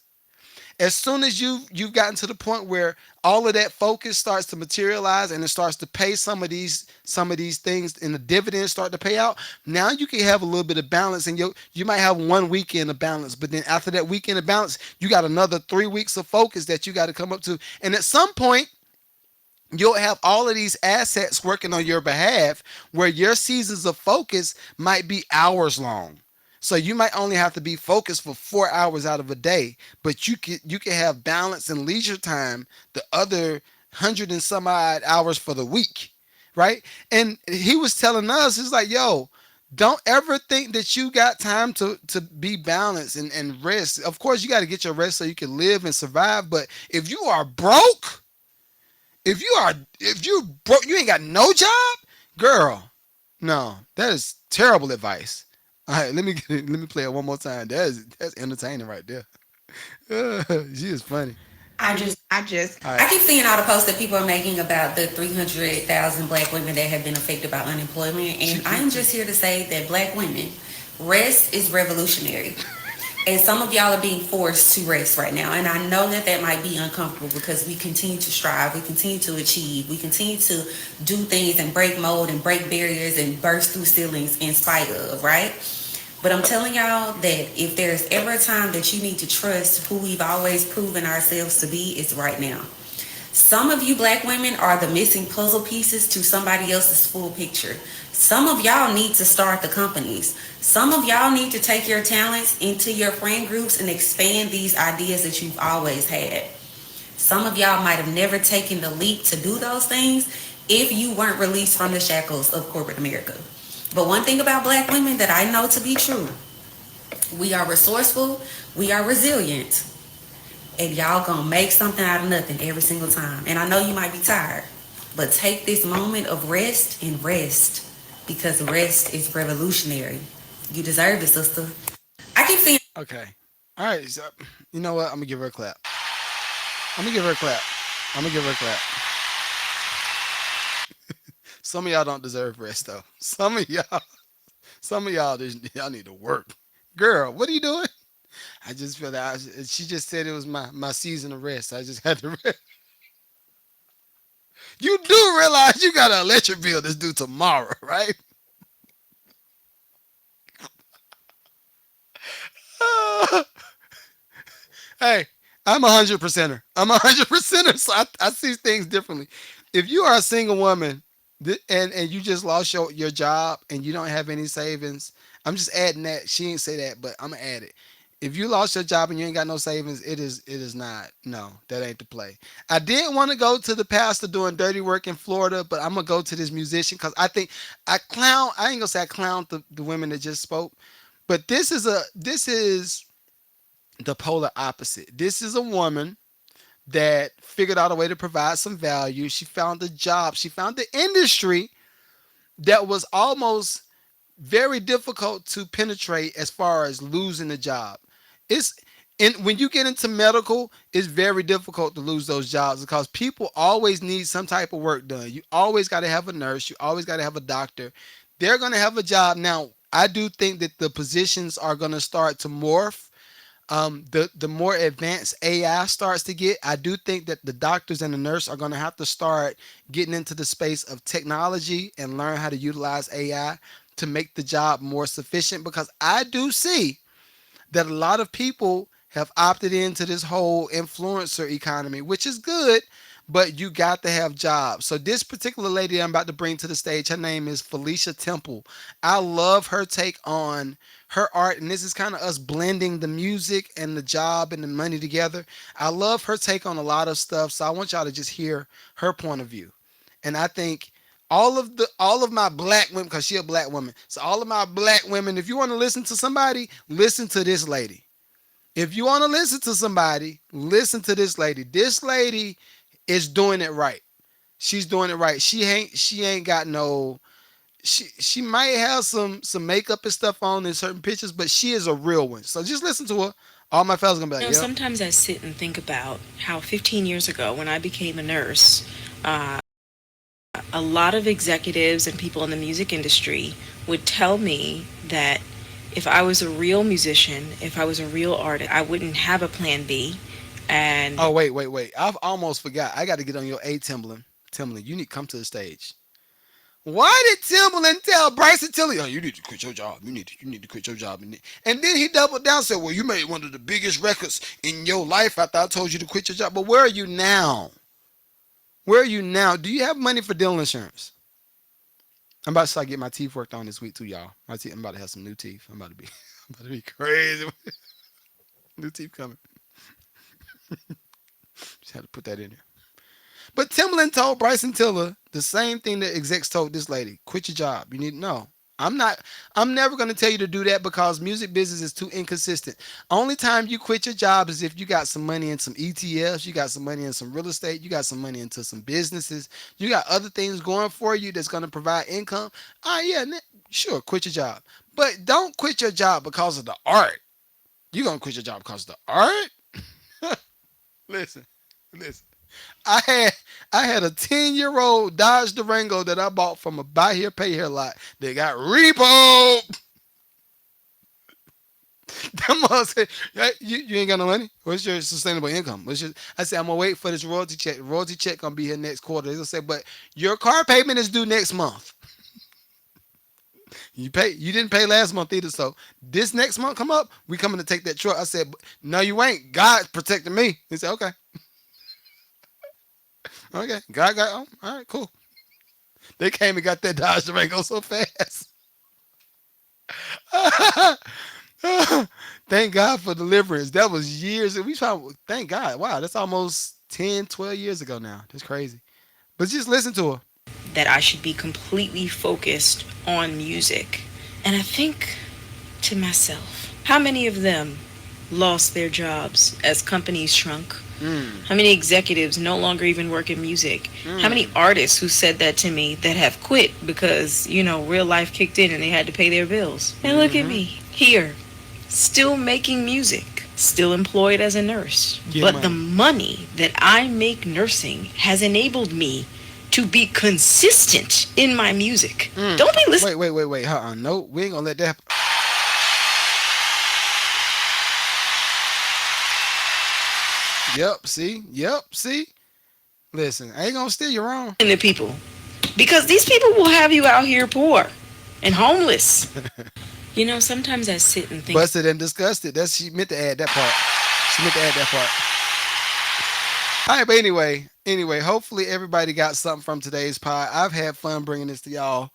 As soon as you've gotten to the point where all of that focus starts to materialize and it starts to pay some of these things and the dividends start to pay out, now you can have a little bit of balance, and you might have one weekend of balance, but then after that weekend of balance, you got another 3 weeks of focus that you got to come up to. And at some point, you'll have all of these assets working on your behalf where your seasons of focus might be hours long. So you might only have to be focused for 4 hours out of a day, but you can have balance and leisure time the other hundred and some odd hours for the week, right? And he was telling us, he's like, yo, don't ever think that you got time to be balanced and rest. Of course, you got to get your rest so you can live and survive. But if you are broke, if you broke, you ain't got no job, girl. No, that is terrible advice. All right, let me play it one more time. That's entertaining right there. She is funny. I just All I right. keep seeing all the posts that people are making about the 300,000 black women that have been affected by unemployment. She And I'm cute too. just here to say that black women, rest is revolutionary. And some of y'all are being forced to rest right now. And I know that that might be uncomfortable because we continue to strive, we continue to achieve, we continue to do things and break mold and break barriers and burst through ceilings in spite of, right? But I'm telling y'all that if there's ever a time that you need to trust who we've always proven ourselves to be, it's right now. Some of you black women are the missing puzzle pieces to somebody else's full picture. Some of y'all need to start the companies. Some of y'all need to take your talents into your friend groups and expand these ideas that you've always had. Some of y'all might have never taken the leap to do those things if you weren't released from the shackles of corporate America. But one thing about black women that I know to be true, we are resourceful, we are resilient, and y'all gonna make something out of nothing every single time. And I know you might be tired, but take this moment of rest and rest because rest is revolutionary. You deserve it, sister. I keep seeing. Okay. All right. So, you know what? I'm gonna give her a clap. I'm gonna give her a clap. I'm gonna give her a clap. Some of y'all don't deserve rest though. Some of y'all y'all need to work. Girl, what are you doing? I just feel that she just said it was my season of rest. I just had to rest. You do realize you got an electric bill that's due tomorrow, right? Hey, I'm 100%er. I'm 100%er, so I see things differently. If you are a single woman and you just lost your job and you don't have any savings, I'm just adding that. She ain't say that, but I'm gonna add it. If you lost your job and you ain't got no savings, it is not. No, that ain't the play. I did want to go to the pastor doing dirty work in Florida, but I'm gonna go to this musician because I think I ain't gonna say I clown the women that just spoke, but this is the polar opposite. This is a woman that figured out a way to provide some value. She found a job. She found the industry that was almost very difficult to penetrate as far as losing the job. It's and when you get into medical, it's very difficult to lose those jobs because people always need some type of work done. You always got to have a nurse. You always got to have a doctor. They're going to have a job. Now, I do think that the positions are going to start to morph. The more advanced AI starts to get, I do think that the doctors and the nurse are going to have to start getting into the space of technology and learn how to utilize AI to make the job more sufficient because I do see that a lot of people have opted into this whole influencer economy, which is good, but you got to have jobs. So this particular lady I'm about to bring to the stage, her name is Felicia Temple. I love her take on her art, and this is kind of us blending the music and the job and the money together. I love her take on a lot of stuff, so I want y'all to just hear her point of view. And I think all of my black women, because she a black woman, so all of my black women, if you want to listen to somebody, listen to this lady. If you want to listen to somebody, listen to this lady. This lady is doing it right. She's doing it right. She ain't got no she might have some makeup and stuff on in certain pictures, but she is a real one. So just listen to her. All my fellas gonna be like, yep. Sometimes I sit and think about how 15 years ago, when I became a nurse, a lot of executives and people in the music industry would tell me that if I was a real musician, if I was a real artist, I wouldn't have a plan B. And Oh, wait. I've almost forgot. I got to get on your A Timberland. Timberland, you need to come to the stage. Why did Timberland tell Bryson Tiller, "Oh, you need to quit your job. You need to quit your job." And then he doubled down and said, "Well, you made one of the biggest records in your life after I told you to quit your job." But where are you now? Where are you now? Do you have money for dental insurance? I'm about to start getting my teeth worked on this week too, y'all. I'm about to have some new teeth. I'm about to be crazy. New teeth coming. Just had to put that in there. But Timberland told Bryson Tiller the same thing that execs told this lady: quit your job. You need to know. I'm not. I'm never going to tell you to do that because music business is too inconsistent. Only time you quit your job is if you got some money in some ETFs, you got some money in some real estate, you got some money into some businesses, you got other things going for you that's going to provide income. Yeah, sure, quit your job, but don't quit your job because of the art. You're gonna quit your job because of the art. listen, listen. I had I had a 10-year-old Dodge Durango that I bought from a buy here pay here lot that got repoed. That mother said, "Hey, you ain't got no money. What's your sustainable income? I said, I'm gonna wait for this royalty check. The royalty check gonna be here next quarter." They'll say, "But your car payment is due next month. You didn't pay last month either. So this next month come up, we coming to take that truck." I said, "No, you ain't. God's protecting me." He said, "Okay, okay. God, all right, cool." They came and got that Dodge Durango so fast. Thank God for deliverance. That was years. We try. Thank God. Wow, that's almost 10, 12 years ago now. That's crazy. But just listen to her. that I should be completely focused on music. And I think to myself, how many of them lost their jobs as companies shrunk? How many executives no longer even work in music? How many artists who said that to me that have quit because, real life kicked in and they had to pay their bills? And look at me here, still making music, still employed as a nurse. But the money that I make nursing has enabled me to be consistent in my music. Don't be listening. Wait. No, we ain't gonna let that happen. Yep, see? Listen, I ain't gonna steer you wrong. To people, because these people will have you out here poor and homeless. Sometimes I sit and think. Busted and disgusted. She meant to add that part. She meant to add that part. All right, but anyway, hopefully everybody got something from today's pod. I've had fun bringing this to y'all.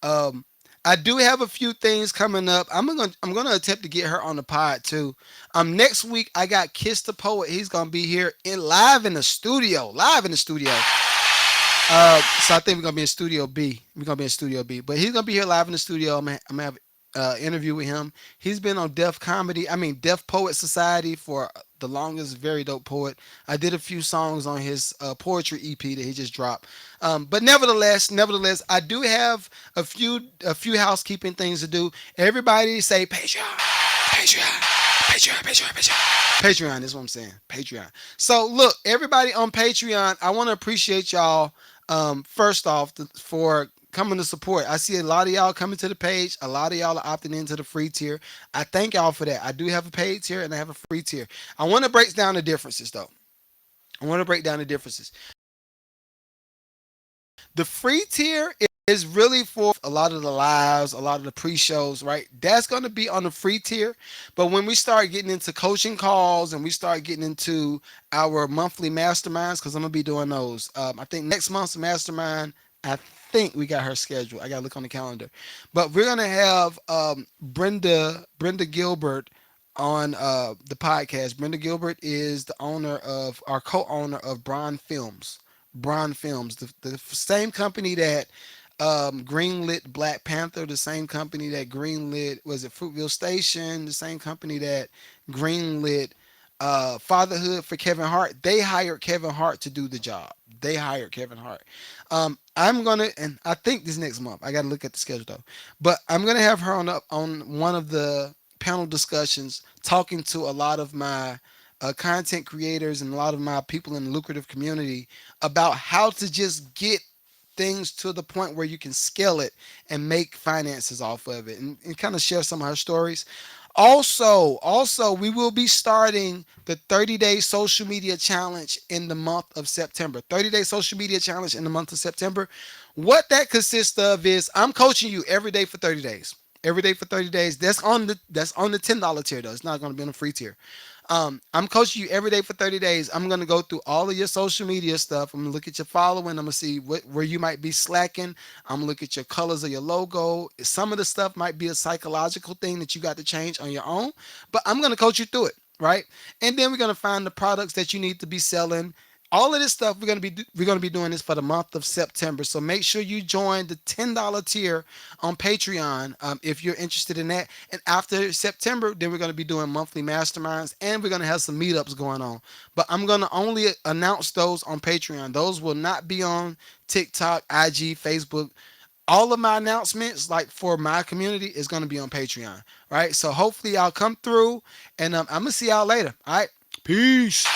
Um, I do have a few things coming up. I'm gonna attempt to get her on the pod too. Next week I got Kiss the Poet. He's gonna be here live in the studio. So I think we're gonna be in Studio B. But he's gonna be here live in the studio. I'm gonna have interview with him. He's been on Deaf Poet Society for the longest. Very dope poet. I did a few songs on his poetry EP that he just dropped. But nevertheless, I do have a few housekeeping things to do. Everybody say Patreon is what I'm saying. Patreon. So look, everybody on Patreon, I want to appreciate y'all. First off, for coming to support. I see a lot of y'all coming to the page. A lot of y'all are opting into the free tier. I thank y'all for that. I do have a paid tier and I have a free tier. I want to break down the differences though. The free tier is really for a lot of the lives, a lot of the pre-shows, right? That's going to be on the free tier. But when we start getting into coaching calls and we start getting into our monthly masterminds, because I'm going to be doing those. I think next month's mastermind, I think we got her scheduled. I got to look on the calendar. But we're going to have Brenda Gilbert on the podcast. Brenda Gilbert is the co-owner of Bron Films. The same company that greenlit Black Panther, the same company that greenlit, was it Fruitville Station, the same company that greenlit Fatherhood for Kevin Hart. They hired Kevin Hart to do the job. And I think this next month, I got to look at the schedule though, but I'm gonna have her on one of the panel discussions, talking to a lot of my content creators and a lot of my people in the lucrative community about how to just get things to the point where you can scale it and make finances off of it, and kind of share some of her stories. Also, we will be starting the 30-day social media challenge in the month of September. 30-day social media challenge in the month of September. What that consists of is I'm coaching you every day for 30 days. Every day for 30 days. That's on the $10 tier though. It's not going to be on the free tier. I'm coaching you every day for 30 days. I'm gonna go through all of your social media stuff. I'm gonna look at your following. I'm gonna see where you might be slacking. I'm gonna look at your colors of your logo. Some of the stuff might be a psychological thing that you got to change on your own, but I'm gonna coach you through it, right? And then we're gonna find the products that you need to be selling. All of this stuff we're gonna be doing this for the month of September. So make sure you join the $10 tier on Patreon if you're interested in that. And after September, then we're gonna be doing monthly masterminds and we're gonna have some meetups going on. But I'm gonna only announce those on Patreon. Those will not be on TikTok, IG, Facebook. All of my announcements, like for my community, is gonna be on Patreon. Right. So hopefully y'all come through, and I'm gonna see y'all later. All right. Peace.